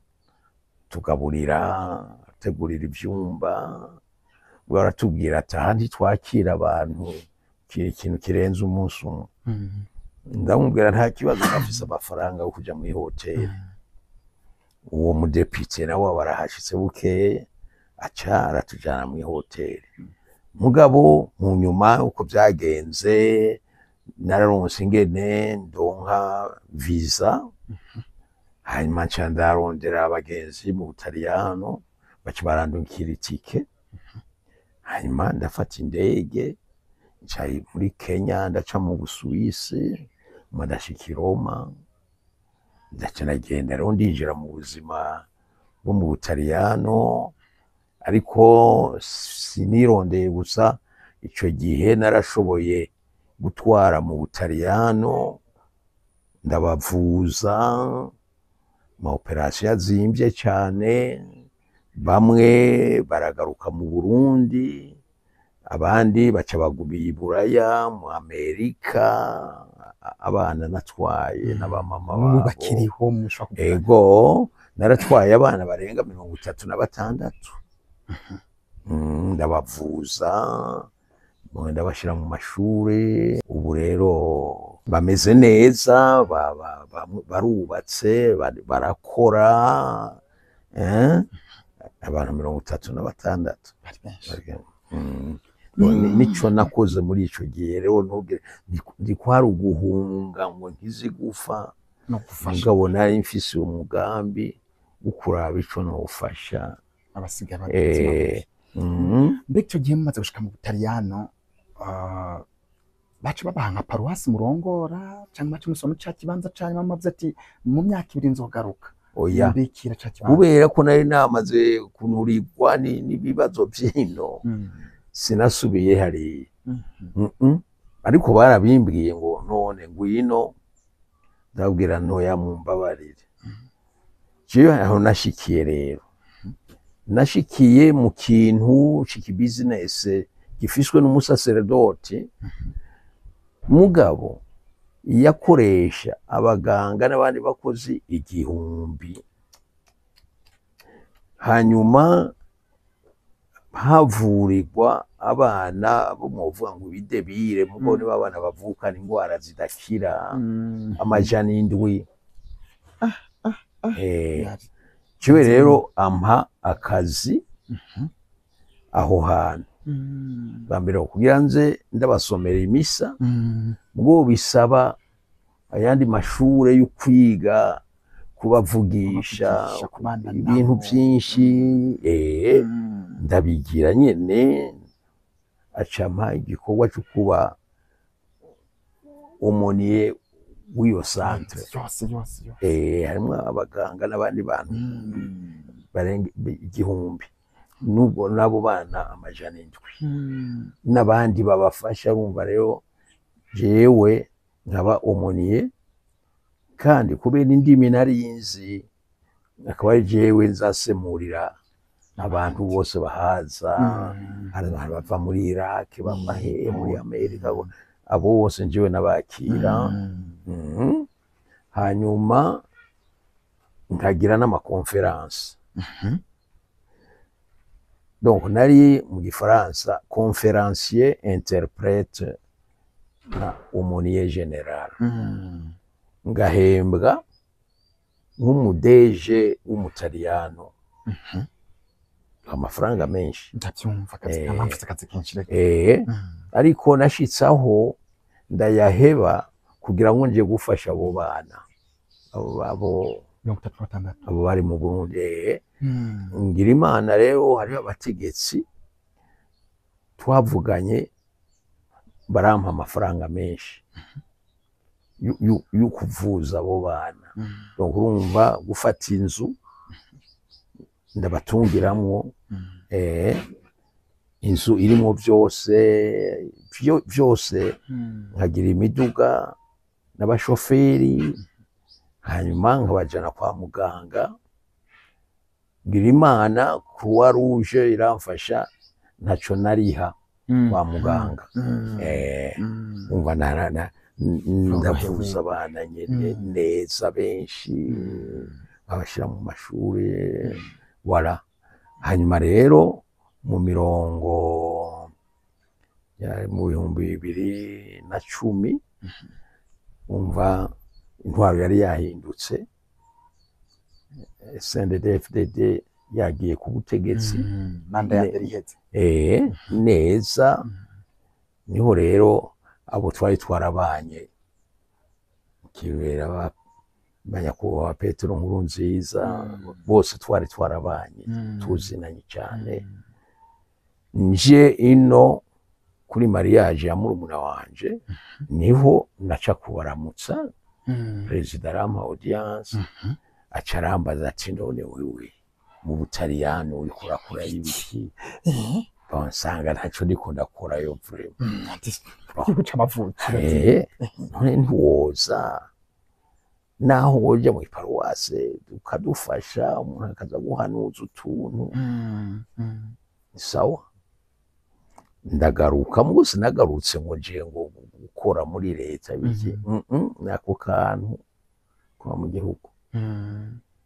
tugaburira, ategurira ivyumba. Ubwo aratubwira ati ahandi twakira abantu ikintu kirenze umunsi umwe. Ndamubwira nta kibazo, afise amafaranga yo kuja muri hoteli. Uwo mudepite nawe barahashitse bukeye, aca aratujana muri hoteli. Mugabo mu nyuma uko byagenze, nararonse ingene ndonka visa. Hanyuma nca ndarondera abagenzi mu Butaliyano, baca barandungikira itike. Hanyuma ndafata indege, nca muri Kenya, ndaca mu Busuwisi, ndashika i Roma. Ndaca nagenda rero ndinjira mu buzima bwo mu Butaliyano, ariko sinirondeye gusa. Ico gihe narashoboye gutwara mu Butaliyano, ndabavuza, ma operation azimvye cyane, bamwe baragaruka mu Burundi, abandi baca bagumiye i Buraya, mu Amerika, abana natwaye n'abamama n'ubu babo. bakiriho mushobora kuvuga. Ego naratwaye abana barenga 36, ndabavuza, ndabashira mu mashuri, ubu rero bameze neza, barubatse, barakora, abantu 36. Bari benshi. Nico nakoze muri ico gihe rero ndi kwari uguhunga ngo ntizigufa, no gufasha mugabo nari mfise umugambi wo kuraba ico nofasha abasigaye bagenzi babo. Mbega icyo gihe mumaze gushika mu Butaliyano, baca babaha nka paruwasi murongora cyangwa baca musoma ca kibanza canyu mamaze ati mu myaka 2 nzogaruka? Oya, mbikira ca kibanza kubera ko nari namaze kunurirwa n'ibibazo by'ino, sinasubiye hari. Ariko barabimbwiye ngo none ngwino, ndabwira ntoya mumbabarire. Jewe aho nashikiye rero, nashikiye mu kintu ciki business gifishwe n'umusaseredoti, mugabo yakoresha abaganga n'abandi bakozi 1000. Hanyuma havurirwa abana bo muvuga ngo bidebire, mugo ni babana bavukana ingwara zidakira, amajana 7. Ciwe rero ampa akazi aho hantu, bambere kugira nze ndabasomera imisa, mugo bisaba ayandi mashure yo kwiga, kubavugisha ibintu byinshi, ndabigira nyene. Acampa igikorwa cyo kuba umoniye w'iyo centre, harimo abaganga n'abandi bantu barenga 1000, nubwo nabo bana amajana 7 n'abandi babafasha. Urumva rero jewe nkaba umoniye, kandi kubera indimi narinzi, akaba jewe nzasemurira abantu bose bahaza, hari abantu bava muri Iraq, bava muri Amerika, abo bose jewe nabakira. Hanyuma nkagira n'amakonferanse. Donc nari mu gifaransa conférencier interprète na aumônier général, ngahembwa nk'umudeje w'umutaliyano amafaranga menshi. Ndabyumva akazi kenshi reka. Ariko nashitsaho ndayaheba kugira ngo nje gufasha abo bana, abo 36 abo bari mu Burundi. Ngira Imana rero hari abategetsi twavuganye, barampa amafaranga menshi yo kuvuza abo bana. Donc urumva gufata inzu ndabatungiramwo, inzu irimo byose, nkagira imiduga n'abashoferi, hanyuma nkabajana kwa muganga. Ngira Imana Croix Rouge iramfasha, ntaco nariha kwa muganga. Umva ndavuza abana nyene neza benshi, babashira mu mashuri wala. Hanyuma rero mu 2010, umva intwaro yari yahindutse, CNDD-FDD yagiye ku butegetsi, manda ya mbere iheze. Neza niho rero abo twari twarabanye, kibera banyakubahwa Petero Nkurunziza, bose twari twarabanye, tuzinanye cyane. Nje ino kuri mariage ya murumuna wanje, niho naca kubaramutsa, Perezida arampa audience, acarambaza ati none wewe mu Butaliyano uriko urakora ibiki? Nsanga ntaco ndiko ndakorayo vraiment. Guca amavukiro. None ntiwoza naho woja mu iparuwase ukadufasha umuntu akaza guhanuza utuntu ni sawa. Ndagaruka mugusi nagarutse ngo nje ngo gukora muri leta biki nako kantu kwa mu gihugu.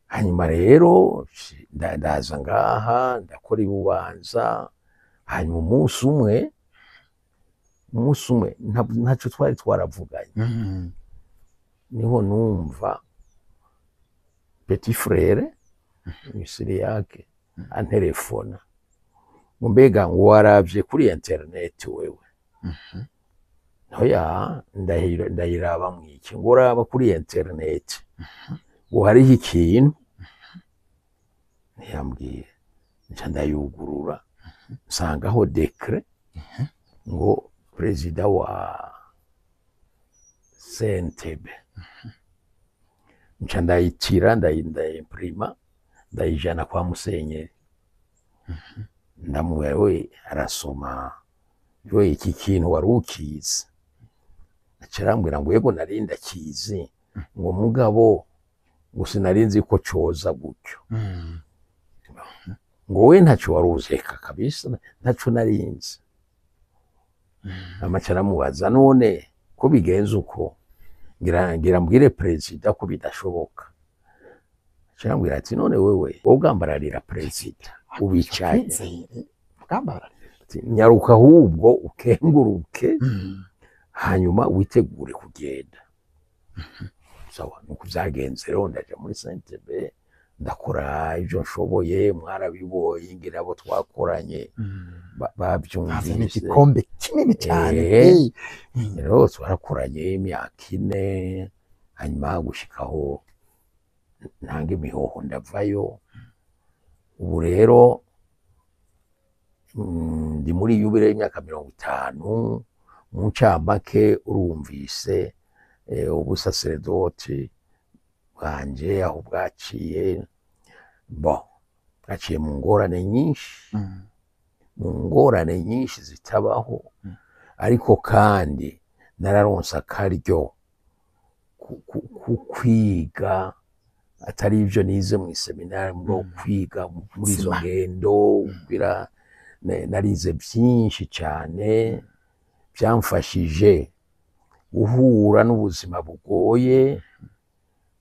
Hanyuma rero ndaza ngaha ndakora ibubanza, hanyuma umunsi umwe ntaco twari twaravuganye, niho numva petit frere misiri yake antelefona ngo mbega ngo waravye kuri internet wewe. Oya ndayiraba mwiki ngo uraba kuri internet ngo hariho ikintu, ntiyambwiye. Nca ndayugurura nsangaho decret ngo perezida wa CNTB. Nca ndayitira ndayimprima ndayijana kwa Musenyeri. Ndamubwira we arasoma, we iki kintu wari ukizi? Acarambwira ngo yego nari ndakizi, ngo mugabo ngo sinarinzi ko coza gutyo. Ngo we ntaco wari uzeka kabisa, ntaco narinzi. Amacara mubaza none ko bigenze uko, ngira mbwire perezida ko bidashoboka. Acarambwira ati none wewe ugambararira perezida ubicaye, nyaruka ahubwo ukenguruke hanyuma witegure kugenda. Sawa, nuko vyagenze rero ndaja muri CNTB ndakora ivyo nshoboye, mwarabibonye ngira abo twakoranye bavyumvise. Igikombe kinini cyane rero twarakoranye imyaka 4, hanyuma gushikaho ntange imihoho ndavayo. Ubu rero ndi muri yubile y'imyaka 50 mu ncamake urumvise ubusaserdoti bwanje aho bwaciye. Bwaciye mu ngorane nyinshi zitabaho, ariko kandi nararonse akaryo kwiga atari ivyo nize mu seminari, ngo kwiga muri izo ngendo. Narize byinshi cyane byamfashije guhura n'ubuzima bugoye,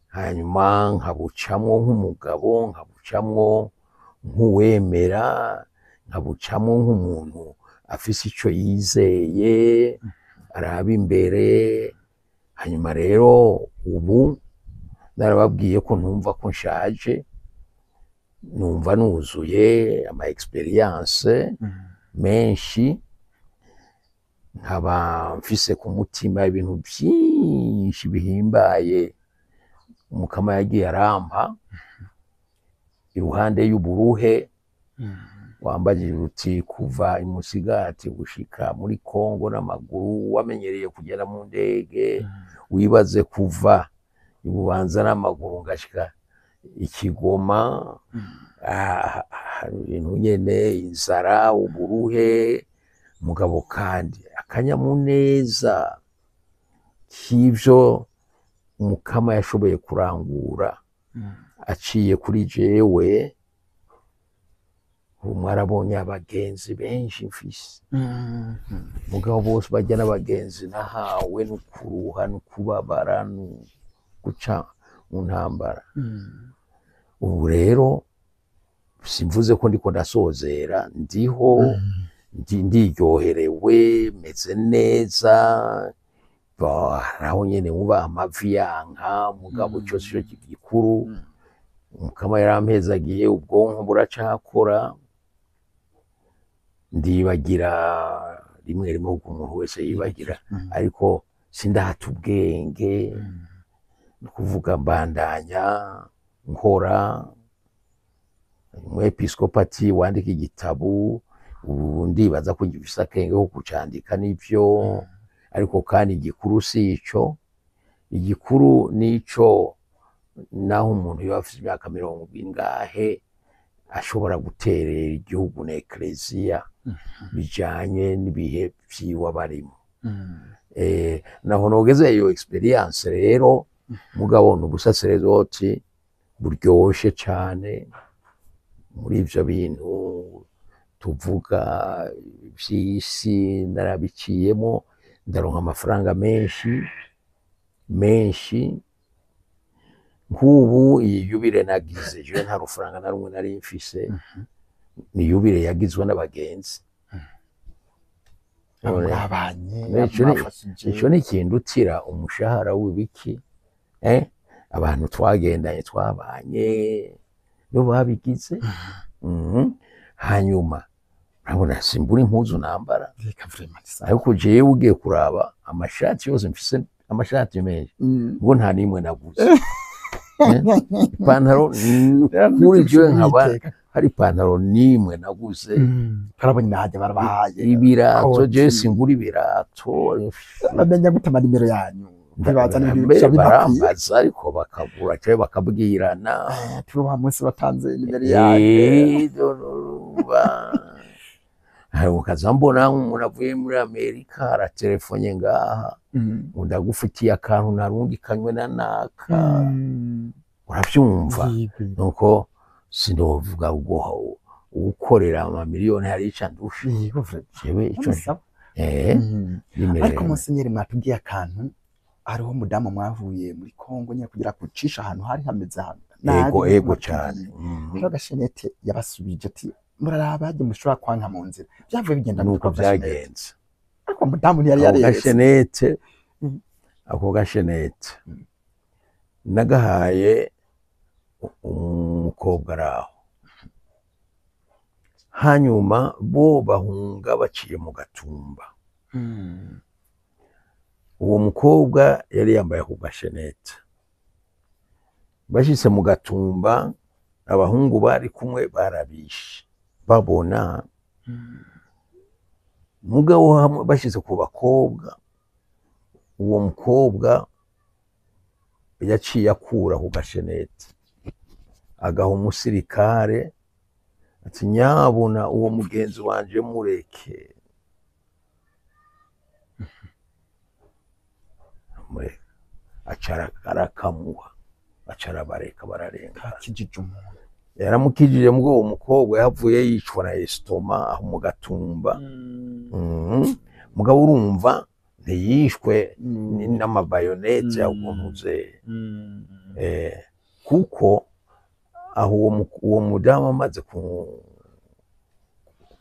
hanyuma nkabucamwo nk'umugabo, nkabucamwo nk'uwemera, nkabucamwo nk'umuntu afise ico yizeye araba imbere. Hanyuma rero ubu narababwiye ko ntumva ko nshaje, numva nuzuye ama experience menshi, nkaba mfise ku mutima ibintu byinshi bihimbaye umukama yagiye arampa iruhande y'uburuhe. Wambajije uti kuva imusigati gushika muri Kongo n'amaguru, wamenyereye kugenda mu ndege, wibaze kuva ibubanza n'amaguru ngashika Ikigoma, ibintu nyene, inzara, uburuhe, mugabo kandi akanyamuneza k'ivyo umukama yashoboye kurangura aciye kuri jewe. Mwarabonye abagenzi benshi mfise, mugabo bose bajya n'abagenzi nahawe n'ukuruha n'ukubabara n'uguca mu ntambara. Ubu rero simvuze ko ndiko ndasozera, ndiho ndiryoherewe, meze neza. Naho nyene muba amavi yanka, mugabo cyose cyo gikuru umukama yarampezagiye, ubwonko buracakora. Ndibagira rimwe uko umuntu wese yibagira, ariko sindahata ubwenge, kuvuga mbandanya nkora. Umwepiskopati wandika igitabu, ubu ndibaza ko ngifise akenge ko kucandika n'ivyo, ariko kandi igikuru si ico. Igikuru nico naho umuntu yafise imyaka 20 ashobora guterera igihugu na ekleziya bijanye n'ibihe vyiwe barimo. Naho nogeze iyo experience rero mugabo ni ubusaseredoti buryoshe cane muri ivyo bintu tuvuga vy'isi. Narabiciyemo ndaronka amafaranga menshi. Nk'ubu iyi yubile nagize jewe nta rufaranga na rumwe nari mfise, ni yubile yagizwe n'abagenzi. Ico ni ikintu utira umushahara w'ibiki, abantu twagendanye twabanye nibo babigize. Hanyuma urabona simbura impuzu nambara, ariko jewe ugiye kuraba amashati yose mfise, amashati menshi ngo nta nimwe naguze. Ipantaro muri jewe nkaba hari ipantaro nimwe naguze. Karabonye naje barabahaye ibirato, jewe singura ibirato. Bamenya gute nimero yanyu? Barambaza ariko bakagura cyangwa bakabwirana. Tuba wa munsi batanze nimero yanyu. Ukaza mbona umuntu avuye muri Amerika aratelefone ngaha, ndagufitiye akantu narundi kanywe na naka. Uravyumva? Nuko sindovuga ubwo ukorera amamiliyoni hari ica ndusha. Jewe ico ariko Musenyeri mwatubwiye akantu, hariho mudamu mwavuye muri Kongo nyine kugira kucisha ahantu hari hameze hano. Ego cyane. Rero Gashenete yabasubije ati muraraba haje mushobora kwanka mu nzira. Byavuye bigenda nuko byagenze. Ariko mudamu ntiyari yareze. Ako Gashenete nagahaye umukobwa araho, hanyuma bo bahunga baciye mu Gatumba. Uwo mukobwa yari yambaye ku Gashenete. Bashitse mu Gatumba, abahungu bari kumwe barabishe babona. Mugabo hamwe bashitse ku bakobwa, uwo mukobwa yaciye akura ku Gashenete agaha umusirikare ati nyabona uwo mugenzi wanje mureke. Acara arakamuha, acara bareka bararenga. Kijije umuntu yaramukijije mugabo uwo mukobwa yavuye yicwa na estoma aho mu Gatumba. Mugabo urumva ntiyishwe n'amabayonete yagunuze. Kuko aho uwo mudamu amaze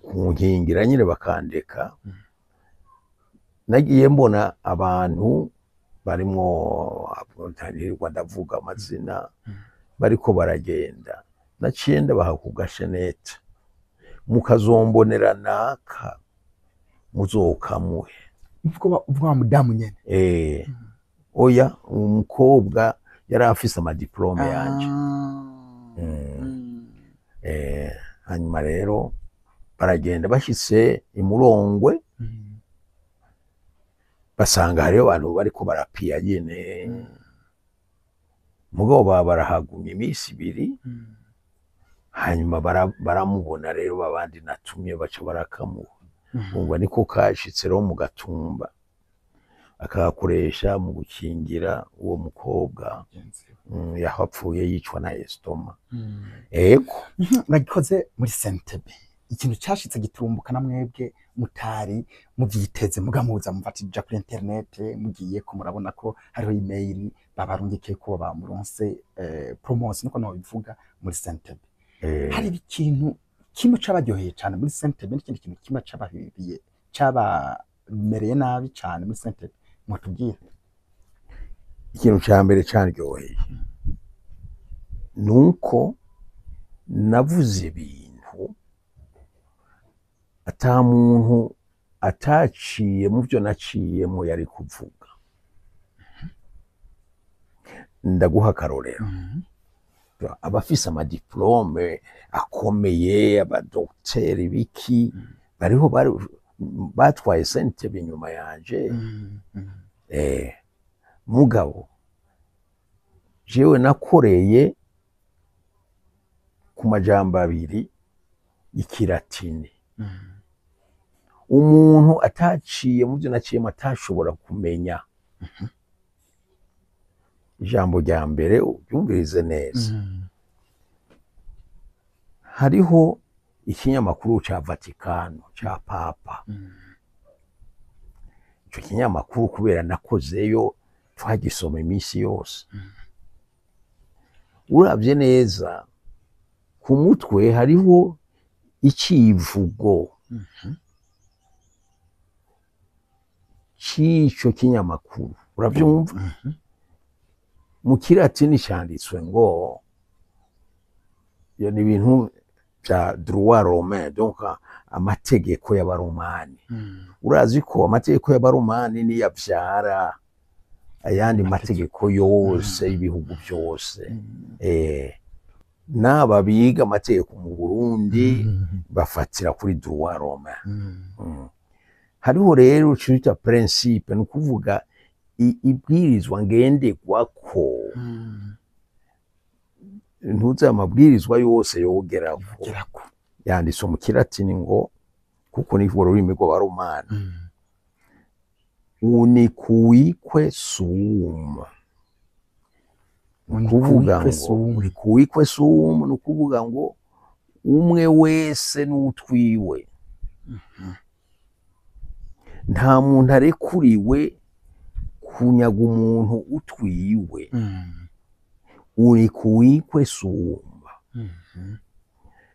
kunkingira nyine bakandeka, nagiye mbona abantu barimwo ntarirwa ndavuga amazina bariko baragenda. Naciye ndabaha ku Gashenete, mukazombonera naka muzokamuhe. Ubwo mudamu nyene oya umukobwa yari afise amadiplome yanje. Hanyuma rero baragenda bashitse imurongwe, basanga hariho abantu bariko barapiya nyene. Mugabo barahagumye iminsi ibiri, hanyuma baramubona rero babandi natumye baca barakamuha. Umva niko kashitse rero mu Gatumba akakoresha mu gukingira uwo mukobwa yahapfuye yicwa na estoma. Ego nagikoze muri Sentebe, ikintu cyashitse giturumbuka na mwebwe mutari muvyiteze, mugamuza mufatija kuri internet, mugiye ko murabona ko hariho email babarungike ko bamuronse promotion niko no bivuga muri Sentebe. Hari ikintu kimwe cabaryoheye cyane muri Sentebe, n'ikindi kintu kimwe cabahibiye cabamereye nabi cyane muri Sentebe, mutubwire. Ikintu ca mbere cyaryoheye nuko navuze ibintu ata muntu ataciye mu byo naciyemo yari kuvuga. Ndaguha akarorero. Abafise amadiplome akomeye, abadokiteri biki, bariho batwaye Sentebe inyuma yanje. Mugabo jewe nakoreye ku majambo abiri ikiratini. Umuntu ataciye mu byo naciyemo atashobora kumenya. ijambo rya mbere uryumvirize neza. Hariho ikinyamakuru ca Vatikano ca Papa. Ico kinyamakuru kubera nakozeyo twagisoma iminsi yose. Uravye neza ku mutwe hariho icivugo c'ico kinyamakuru, uravyumva? Mu Kilatini canditswe ngo, iyo ni ibintu vya droit romain, donc amategeko y'abaromani. Urazi ko amategeko y'abaromani niyo avyara ayandi mategeko yose y'ibihugu byose. N'aba biga amategeko mu Burundi bafatira kuri droit romain. Hariho rero ico bita principe, ni ukuvuga ibwirizwa ngenderwako, ntuze amabwirizwa yose yogerako. Yanditse mu Kilatini ngo, kuko ni ururimi rw'abaromani, unicuique sum. Ukuvuga ngo unicuique sum, ni ukuvuga ngo umwe wese n'utwiwe. Nta muntu arekuriwe kunyaga umuntu utwiwe. Unicuique sum.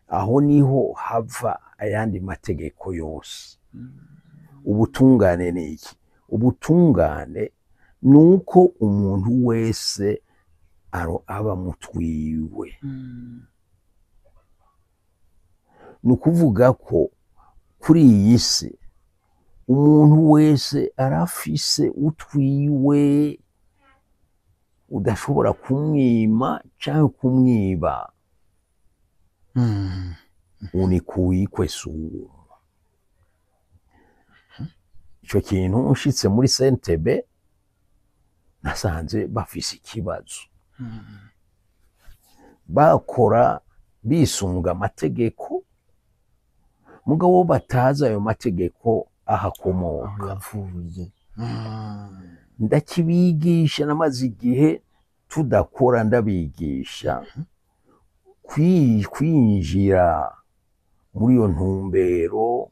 Aho niho hava ayandi mategeko yose. Ubutungane ni iki? Ubutungane nuko umuntu wese aba mutwiwe. Nukuvuga ko kuri iyi si umuntu wese arafise utwiwe udashobora kumwima canke kumwiba. Unicuique sum. Ico kintu nshitse muri Sentebe nasanze bafise ikibazo. Bakora bisunga amategeko, mugabo bataza ayo mategeko ahakomoka. Ndakibigisha, namaze igihe tudakora ndabigisha kwinjira muri iyo ntumbero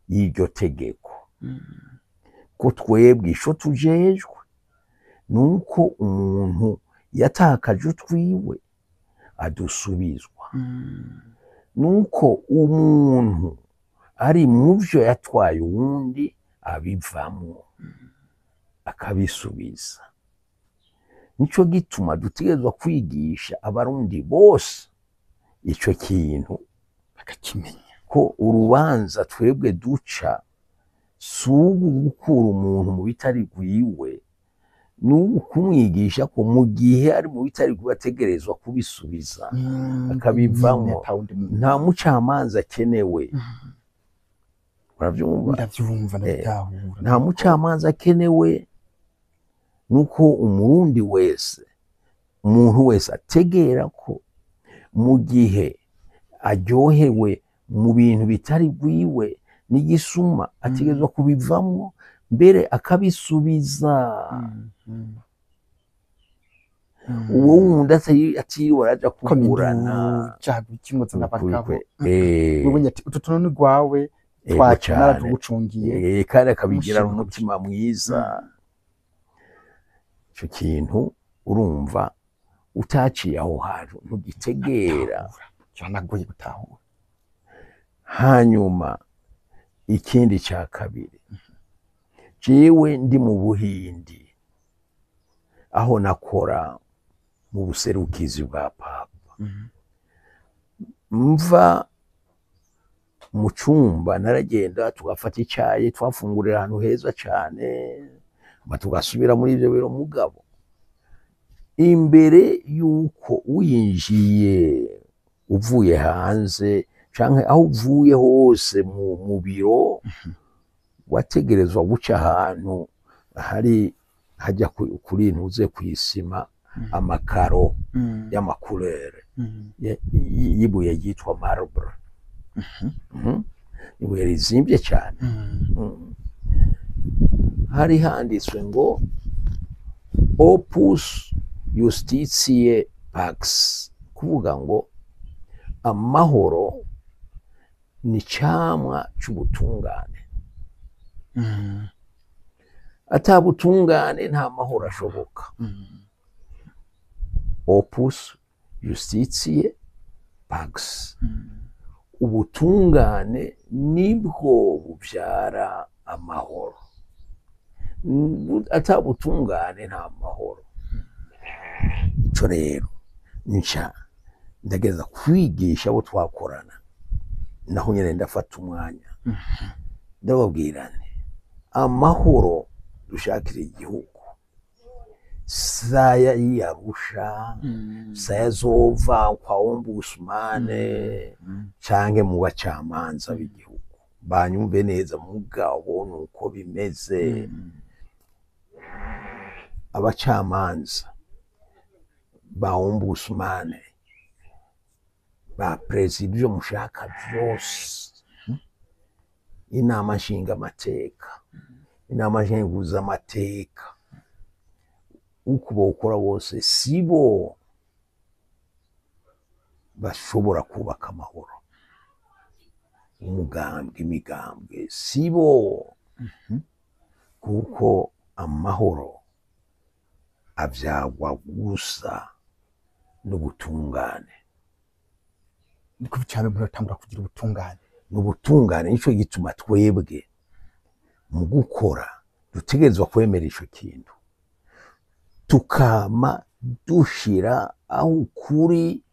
y'iryo tegeko. Ko twebwe ico tujejwe nuko umuntu yatakaje utwiwe adusubizwa. Nuko umuntu ari muvyo yatwaye uwundi abivamwo akabisubiza. Nico gituma dutegerezwa kwigisha abarundi bose ico kintu bakakimenya, ko urubanza twebwe duca sugu gukura umuntu mu bitari gwiwe, nubu kumwigisha ko mu gihe ari mu bitari kubategerezwa kubisubiza akabivamwo. Nta mucamanza akenewe. Uravyumva? Ndavyumva, ndabitahura. Nta mucamanza akenewe, nuko umurundi wese, umuntu wese ategera ko mu gihe aryohewe mu bintu bitari gwiwe n'igisuma ategerezwa kubivamwo, mbere akabisubiza. Uwo wundi atiriwe araja kuburana kimutse n'abagabo. Utu tuntu ni gwawe twacana tugucungiye, kandi akabigira umutima mwiza. Ico kintu urumva utaciye aho hantu ntugitegera, cyanagoye gutahura. Hanyuma ikindi ca kabiri, jewe ndi mu Buhindi, aho nakora mu buserukizi bwa Papa. Mva mu cumba naragenda tugafata icayi, twafungurira ahantu heza cane, tugasubira muri ivyo biro. Mugabo imbere yuko winjiye uvuye hanze canke aho uvuye hose mu biro, wategerezwa guca ahantu hari hajya kuri ntuze kwisima amakaro y'amakulere yibuye yitwa marble. Ibuye rizimvye cyane. Hari handitswe ngo opus Justitiae Pax, kuvuga ngo amahoro ni camwa c'ubutungane. Atabutungane nta mahoro ashoboka. Opus Justitiae Pax, ubutungane nibwo buvyara amahoro. Atabutungane nta mahoro. Ico rero nca ndageza kwigisha abo twakorana, naho nyene ndafata umwanya ndababwira nti amahoro dushakira igihugu saya yiyarusha, saya zova kwa ombudsman canke mu bacamanza b'igihugu. Banyumve neza mugabo nuko bimeze. Abacamanza ba ombudsman, ba perezida, ivyo mushaka vyose, inama nshinga amateka, inama nshinguza amateka, uko bokora bose sibo bashobora kubaka amahoro. Umugambwe, imigambwe sibo, kuko amahoro avyagwa gusa n'ubutungane. Niko bicaye muratangura kugira ubutungane. N'ubutungane nico gituma twebwe mu gukora dutegerezwa kwemera ico kintu, tukama dushira aho ukuri.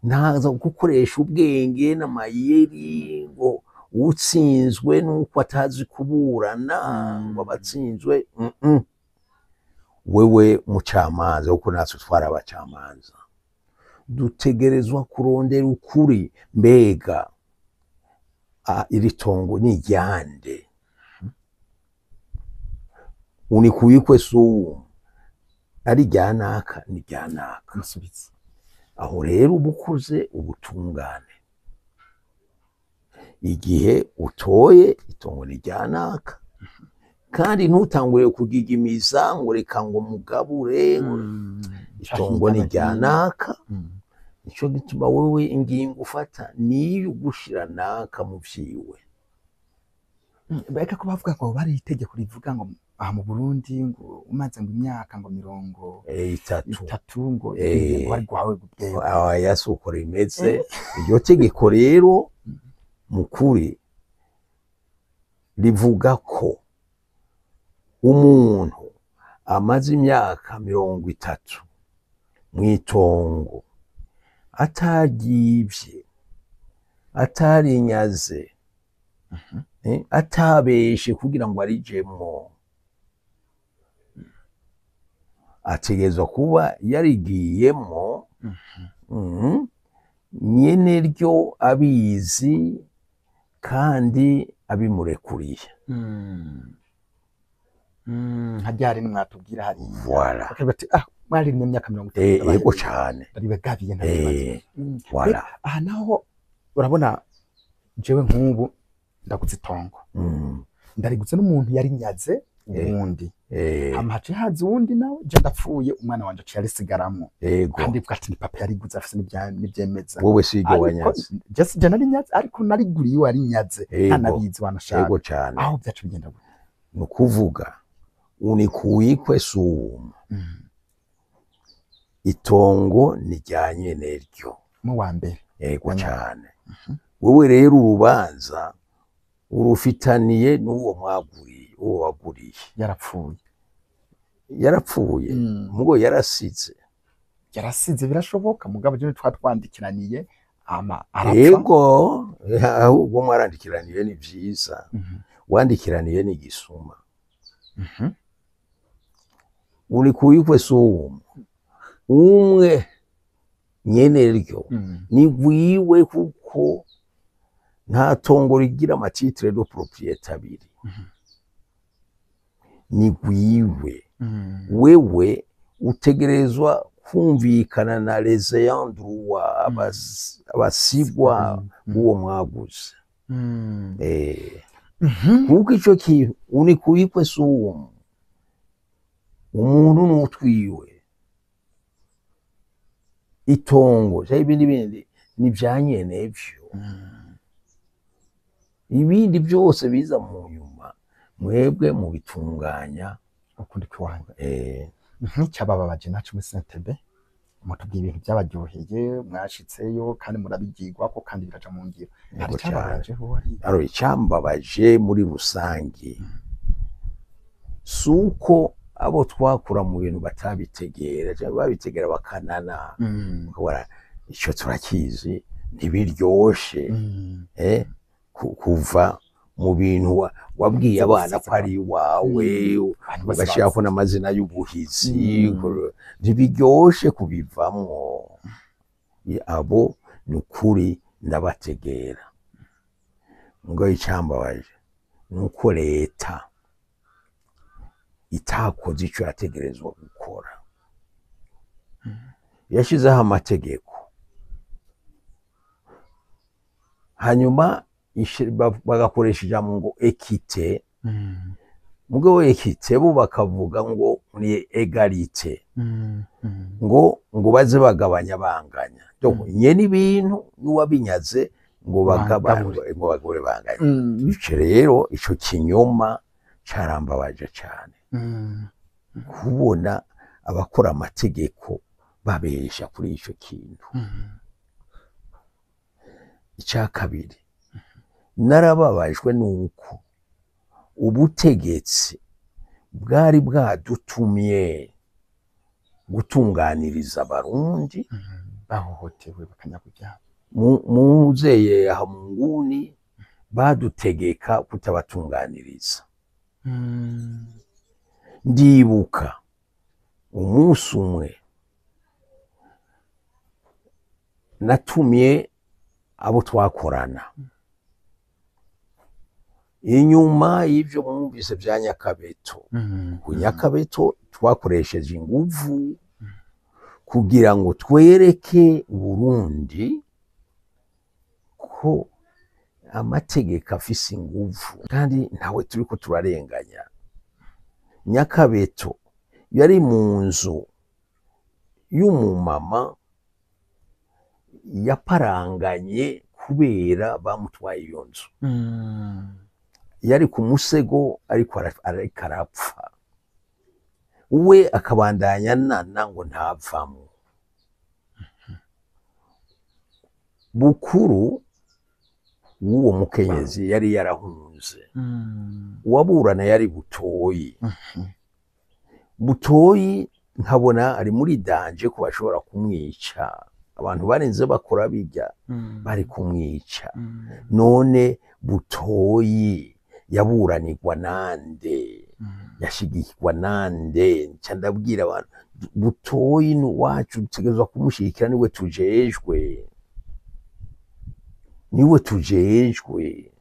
Ntaza gukoresha ubwenge n'amayeri ngo utsinzwe nuko atazi kuburana ngo abatsinzwe. Wewe mucamanza, uko natwe twari abacamanza, dutegerezwa kurondera ukuri. Mbega iri tongo ni iryande? Unikuyikwe sumu ari ryanaka, ni ryanaka. Musubiza aho rero ubukuze ubutungane. Igihe utoye itongo ni ryanaka, kandi ntutangure kugigimiza ngo reka ngo mugabure, itongo ni ryanaka. Nico gituma wewe ingingo ufata niyo gushira naka mu vyiwe. Beka ko bavuga ngo bari itegeko rivuga ngo aha mu Burundi ngo umaze ngo imyaka ngo 30 ngo bari gwawe gubwera. Yasukora imeze iryo tegeko rero mukuri rivuga ko umuntu amaze imyaka 30 mwitongo atagivye, atarinyaze, atabeshe kugira ngo arijemwo, ategerezwa kuba yarigiyemwo nyene ryo abizi kandi abimurekuriye. Hajyari mwatubwira hari. Voilà. Bakabati mwari mu myaka 30. Yego cyane. Bagabiye ntabimaze. Voilà. Aha naho urabona jewe nk'ubu ndaguze itongo. Ndarigutse n'umuntu yari nyaze ubundi. Amace hazi uwundi nawe je ndapfuye, umwana wanje aciye arisigaramwo. Kandi bwati ni papa yariguze afise n'ivyemeza. Wowe sije wanyaze. Just je nari nyaze ariko nariguriye ari nyaze. Ntanabizi wanashaka. Yego cyane. Aho byacu bigenda gute? Nukuvuga unikuyikwe sumu. Itongo nijyanye neryo mu wa mbere. Yego cyane. Wowe rero urubanza urufitaniye n'uwo mwaguriye, uwo waguriye yarapfuye. Mugo yarasize birashoboka, mugabo je twatwandikiraniye arapfa. Yego ahubwo mwarandikiraniye ni vyiza. Wandikiraniye ni gisuma. Unikuyikwe sumu umwe nyene ryo ni gwiwe, kuko nta tongo rigira amatitre de propriété abiri. Ni gwiwe. Wewe utegerezwa kumvikana na les ayants droit, abasigwa uwo mwaguze. kuko ico kintu uni kuikwe sumu umuntu n'utwiwe itongo cyangwa ibindi bindi ni vyanyenevyo ibindi byose biza mu nyuma mwebwe mu bitunganya ukundi kwanyu nk'icyabababaje nacu muri Sentebe mutubwiye ibintu byabaryoheye mwashitseyo kandi murabigirwa ko kandi biraja mu ngiro hari cyababaje ho ari aro icyambabaje muri rusangi suko abo twakura mu bintu batabitegera cyangwa babitegera bakanana ukabona icyo turakizi ntibiryoshe kuva mu bintu wabwiye abana ko ari iwawe ugashyiraho n'amazina y'ubuhizi ntibiryoshe kubivamwo abo ni ukuri ndabategera ngo icyambabaje ni uko leta itakoze icyo yategerezwa gukora yashyizeho amategeko hanyuma bagakoresha ijambo ngo ekite mugabo ekite bo bakavuga ngo ni egalite ngo baze bagabanya banganya nye n'ibintu n'uwabinyaze ngo bagabure banganya ico rero ico kinyoma carambabaje cyane kubona abakora amategeko babesha kuri ico kintu icya kabiri narababajwe nuko ubutegetsi bwari bwadutumye gutunganiriza abarundi bahohotewe bakanyagujya muzeye aha mu nguni badutegeka kutabatunganiriza ndibuka umunsi umwe natumye abo twakorana inyuma y'ivyo mwumvise vya Nyakabeto ku Nyakabeto twakoresheje inguvu kugira ngo twereke Burundi ko amategeko afise inguvu kandi ntawe turiko turarenganya. Nyakabeto yari mu nzu y'umumama yaparanganye kubera bamutwaye iyo nzu yari ku musego ariko arapfa we akabandanya nana ngo ntavamo. Bukuru w'uwo mukenyezi yari yarahunze uwaburana yari Butoyi. Butoyi nkabona ari muri danje ko bashobora kumwica, abantu barenze bakora bijya bari kumwica. None Butoyi yaburanirwa nande, yashigikirwa nande? Nca ndabwira abantu Butoyi ni wacu, dutegerezwa kumushigikira, niwe tujejwe, niwe tujejwe.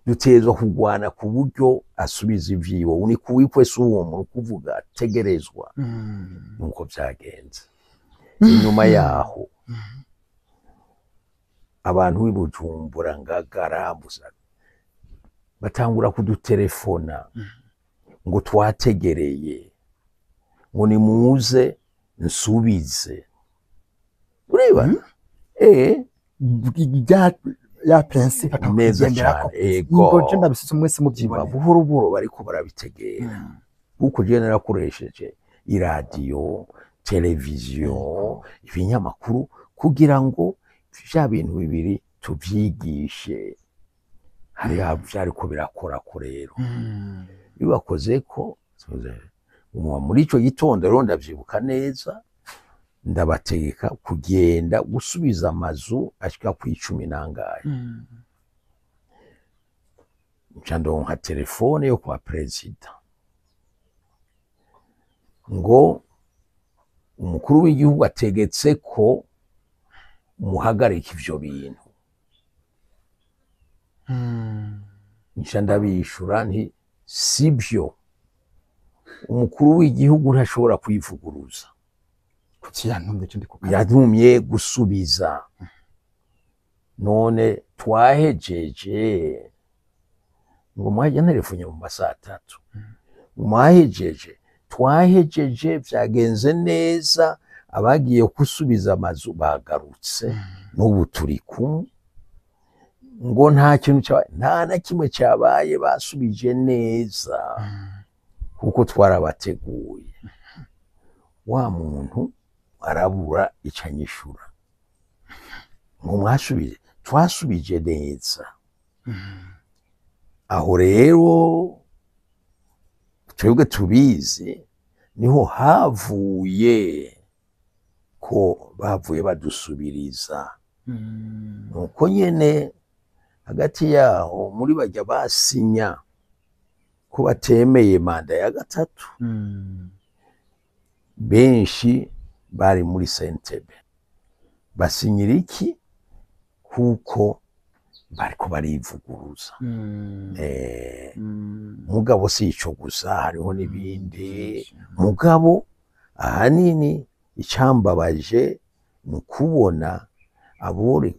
Dutegerezwa kugwana ku buryo asubiza ivyiwe. Uni kuwikwe si uwo muntu kuvuga tegerezwa. Nuko vyagenze. Inyuma yaho abantu b'i Bujumbura Ngagara batangura kudutelefona ngo twategereye, ngo nimuze nsubize. Ureba ya principe neza cyane. Ego je ndabisitse mwese mubyibona buhoro buhoro bariko barabitegera. Kuko je narakoresheje iradiyo, televiziyo, ibinyamakuru kugira ngo vya bintu bibiri tuvyigishe. Hari vyariko birakora ko rero bibakoze ko muri ico gitondo rero ndavyibuka neza, ndabategeka kugenda gusubiza amazu ashika ku 10 nangaye. Nca ndonka telefone yo kwa perezida ngo umukuru w'igihugu ategetse ko muhagarika ivyo bintu. Nca ndabishura nti sibyo, umukuru w'igihugu ntashobora kwivuguruza. Yantumye gusubiza. None twahejeje ngo mwajya nterefunye mu masaha 3 mwahejeje twahejeje vyagenze neza abagiye gusubiza amazu bagarutse n'ubu turi kumwe ngo nta kintu nta na kimwe cyabaye basubije neza kuko twarabateguye wa muntu arabura icanyishura ngo mwasubije twasubije neza aho rero twebwe tubizi niho havuye ko bavuye badusubiriza nuko nyene hagati yaho muri bajya basinya ko batemeye manda ya 3 benshi bari muri Sentebe basinyira iki kuko bariko barivuguruza mugabo si ico gusa hariho n'ibindi mugabo ahanini icambabaje ni kubona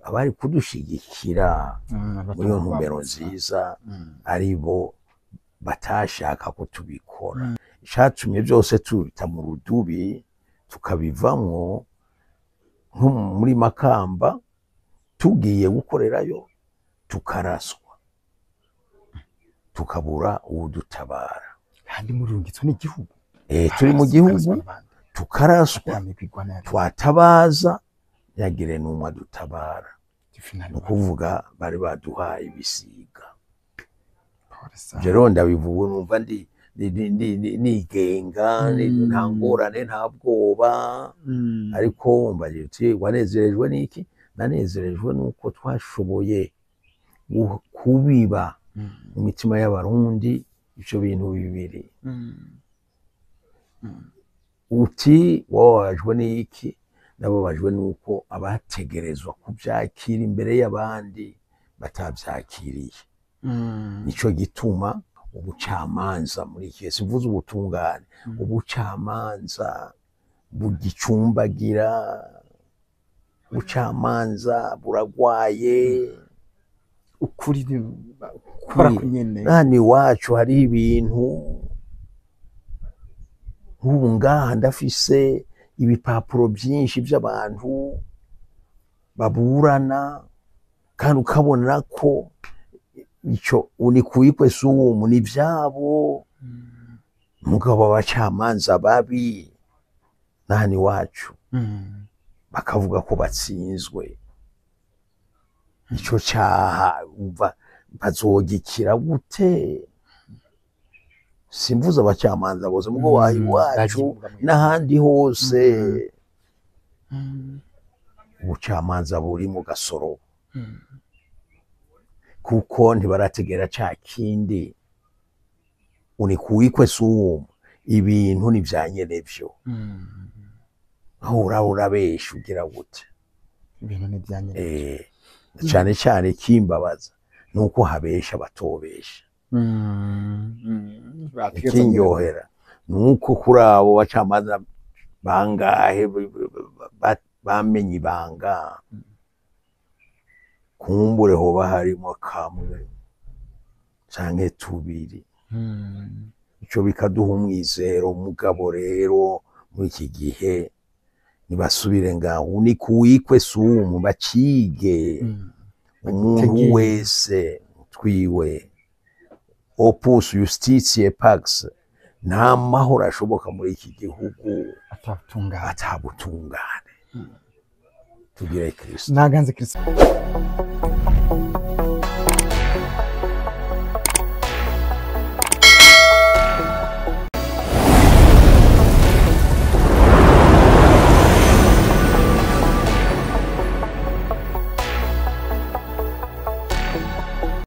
abari kudushigikira muri iyo ntumbero nziza aribo batashaka ko tubikora icatumye byose tubita mu rudubi tukabivamwo nko muri Makamba tugiye gukorerayo tukaraswa tukabura uwudutabara kandi murungitswe n'igihugu turi mu gihugu tukaraswa twatabaza yagire n'umwe dutabara no kuvuga bari baduhaye ibisiga rero ndabivuga numva nigenga nta ngorane nta bwoba ariko mbaje uti wanezerejwe n'iki nanezerejwe nuko twashoboye kubiba mu mitima y'abarundi ico bintu bibiri uti wabajwe n'iki nababajwe nuko abategerezwa kubyakira imbere y'abandi batabyakiriye nico gituma ubucamanza muri iki sivuze ubutungane ubucamanza bugicumbagira ubucamanza buragwaye ukuri kora kunyene nani wacu hari ibintu nk'ubu ngaha ndafise ibipapuro byinshi by'abantu baburana kandi ukabona ko ico unikuyikwe sumu ni vyabo mugabo abacamanza babi nani wacu bakavuga ko batsinzwe ico cyaha umva bazogikira gute simvuza abacamanza bose mugo wahi wacu n'ahandi hose ubucamanza buri mu gasoro kuko ntibarategera ca kindi unikuyikwe sumu ibintu nivyanyene vyo aho urabesha ugira gute ibintu nivyanyene cyane cyane kimbabaza nuko habesha batobesha kinyohera nuko kuri abo bacamanza bangahe bamenye ibanga kumbure hoba harimo kamwe canke tubiri ico bikaduha umwizero mugabo rero muri iki gihe nibasubire ngaho unikuyikwe sumu bacige umuntu wese twiwe opus justitiae pax nta mahoro ashoboka muri iki gihugu atabutungane tugire Kristo naganze Kristo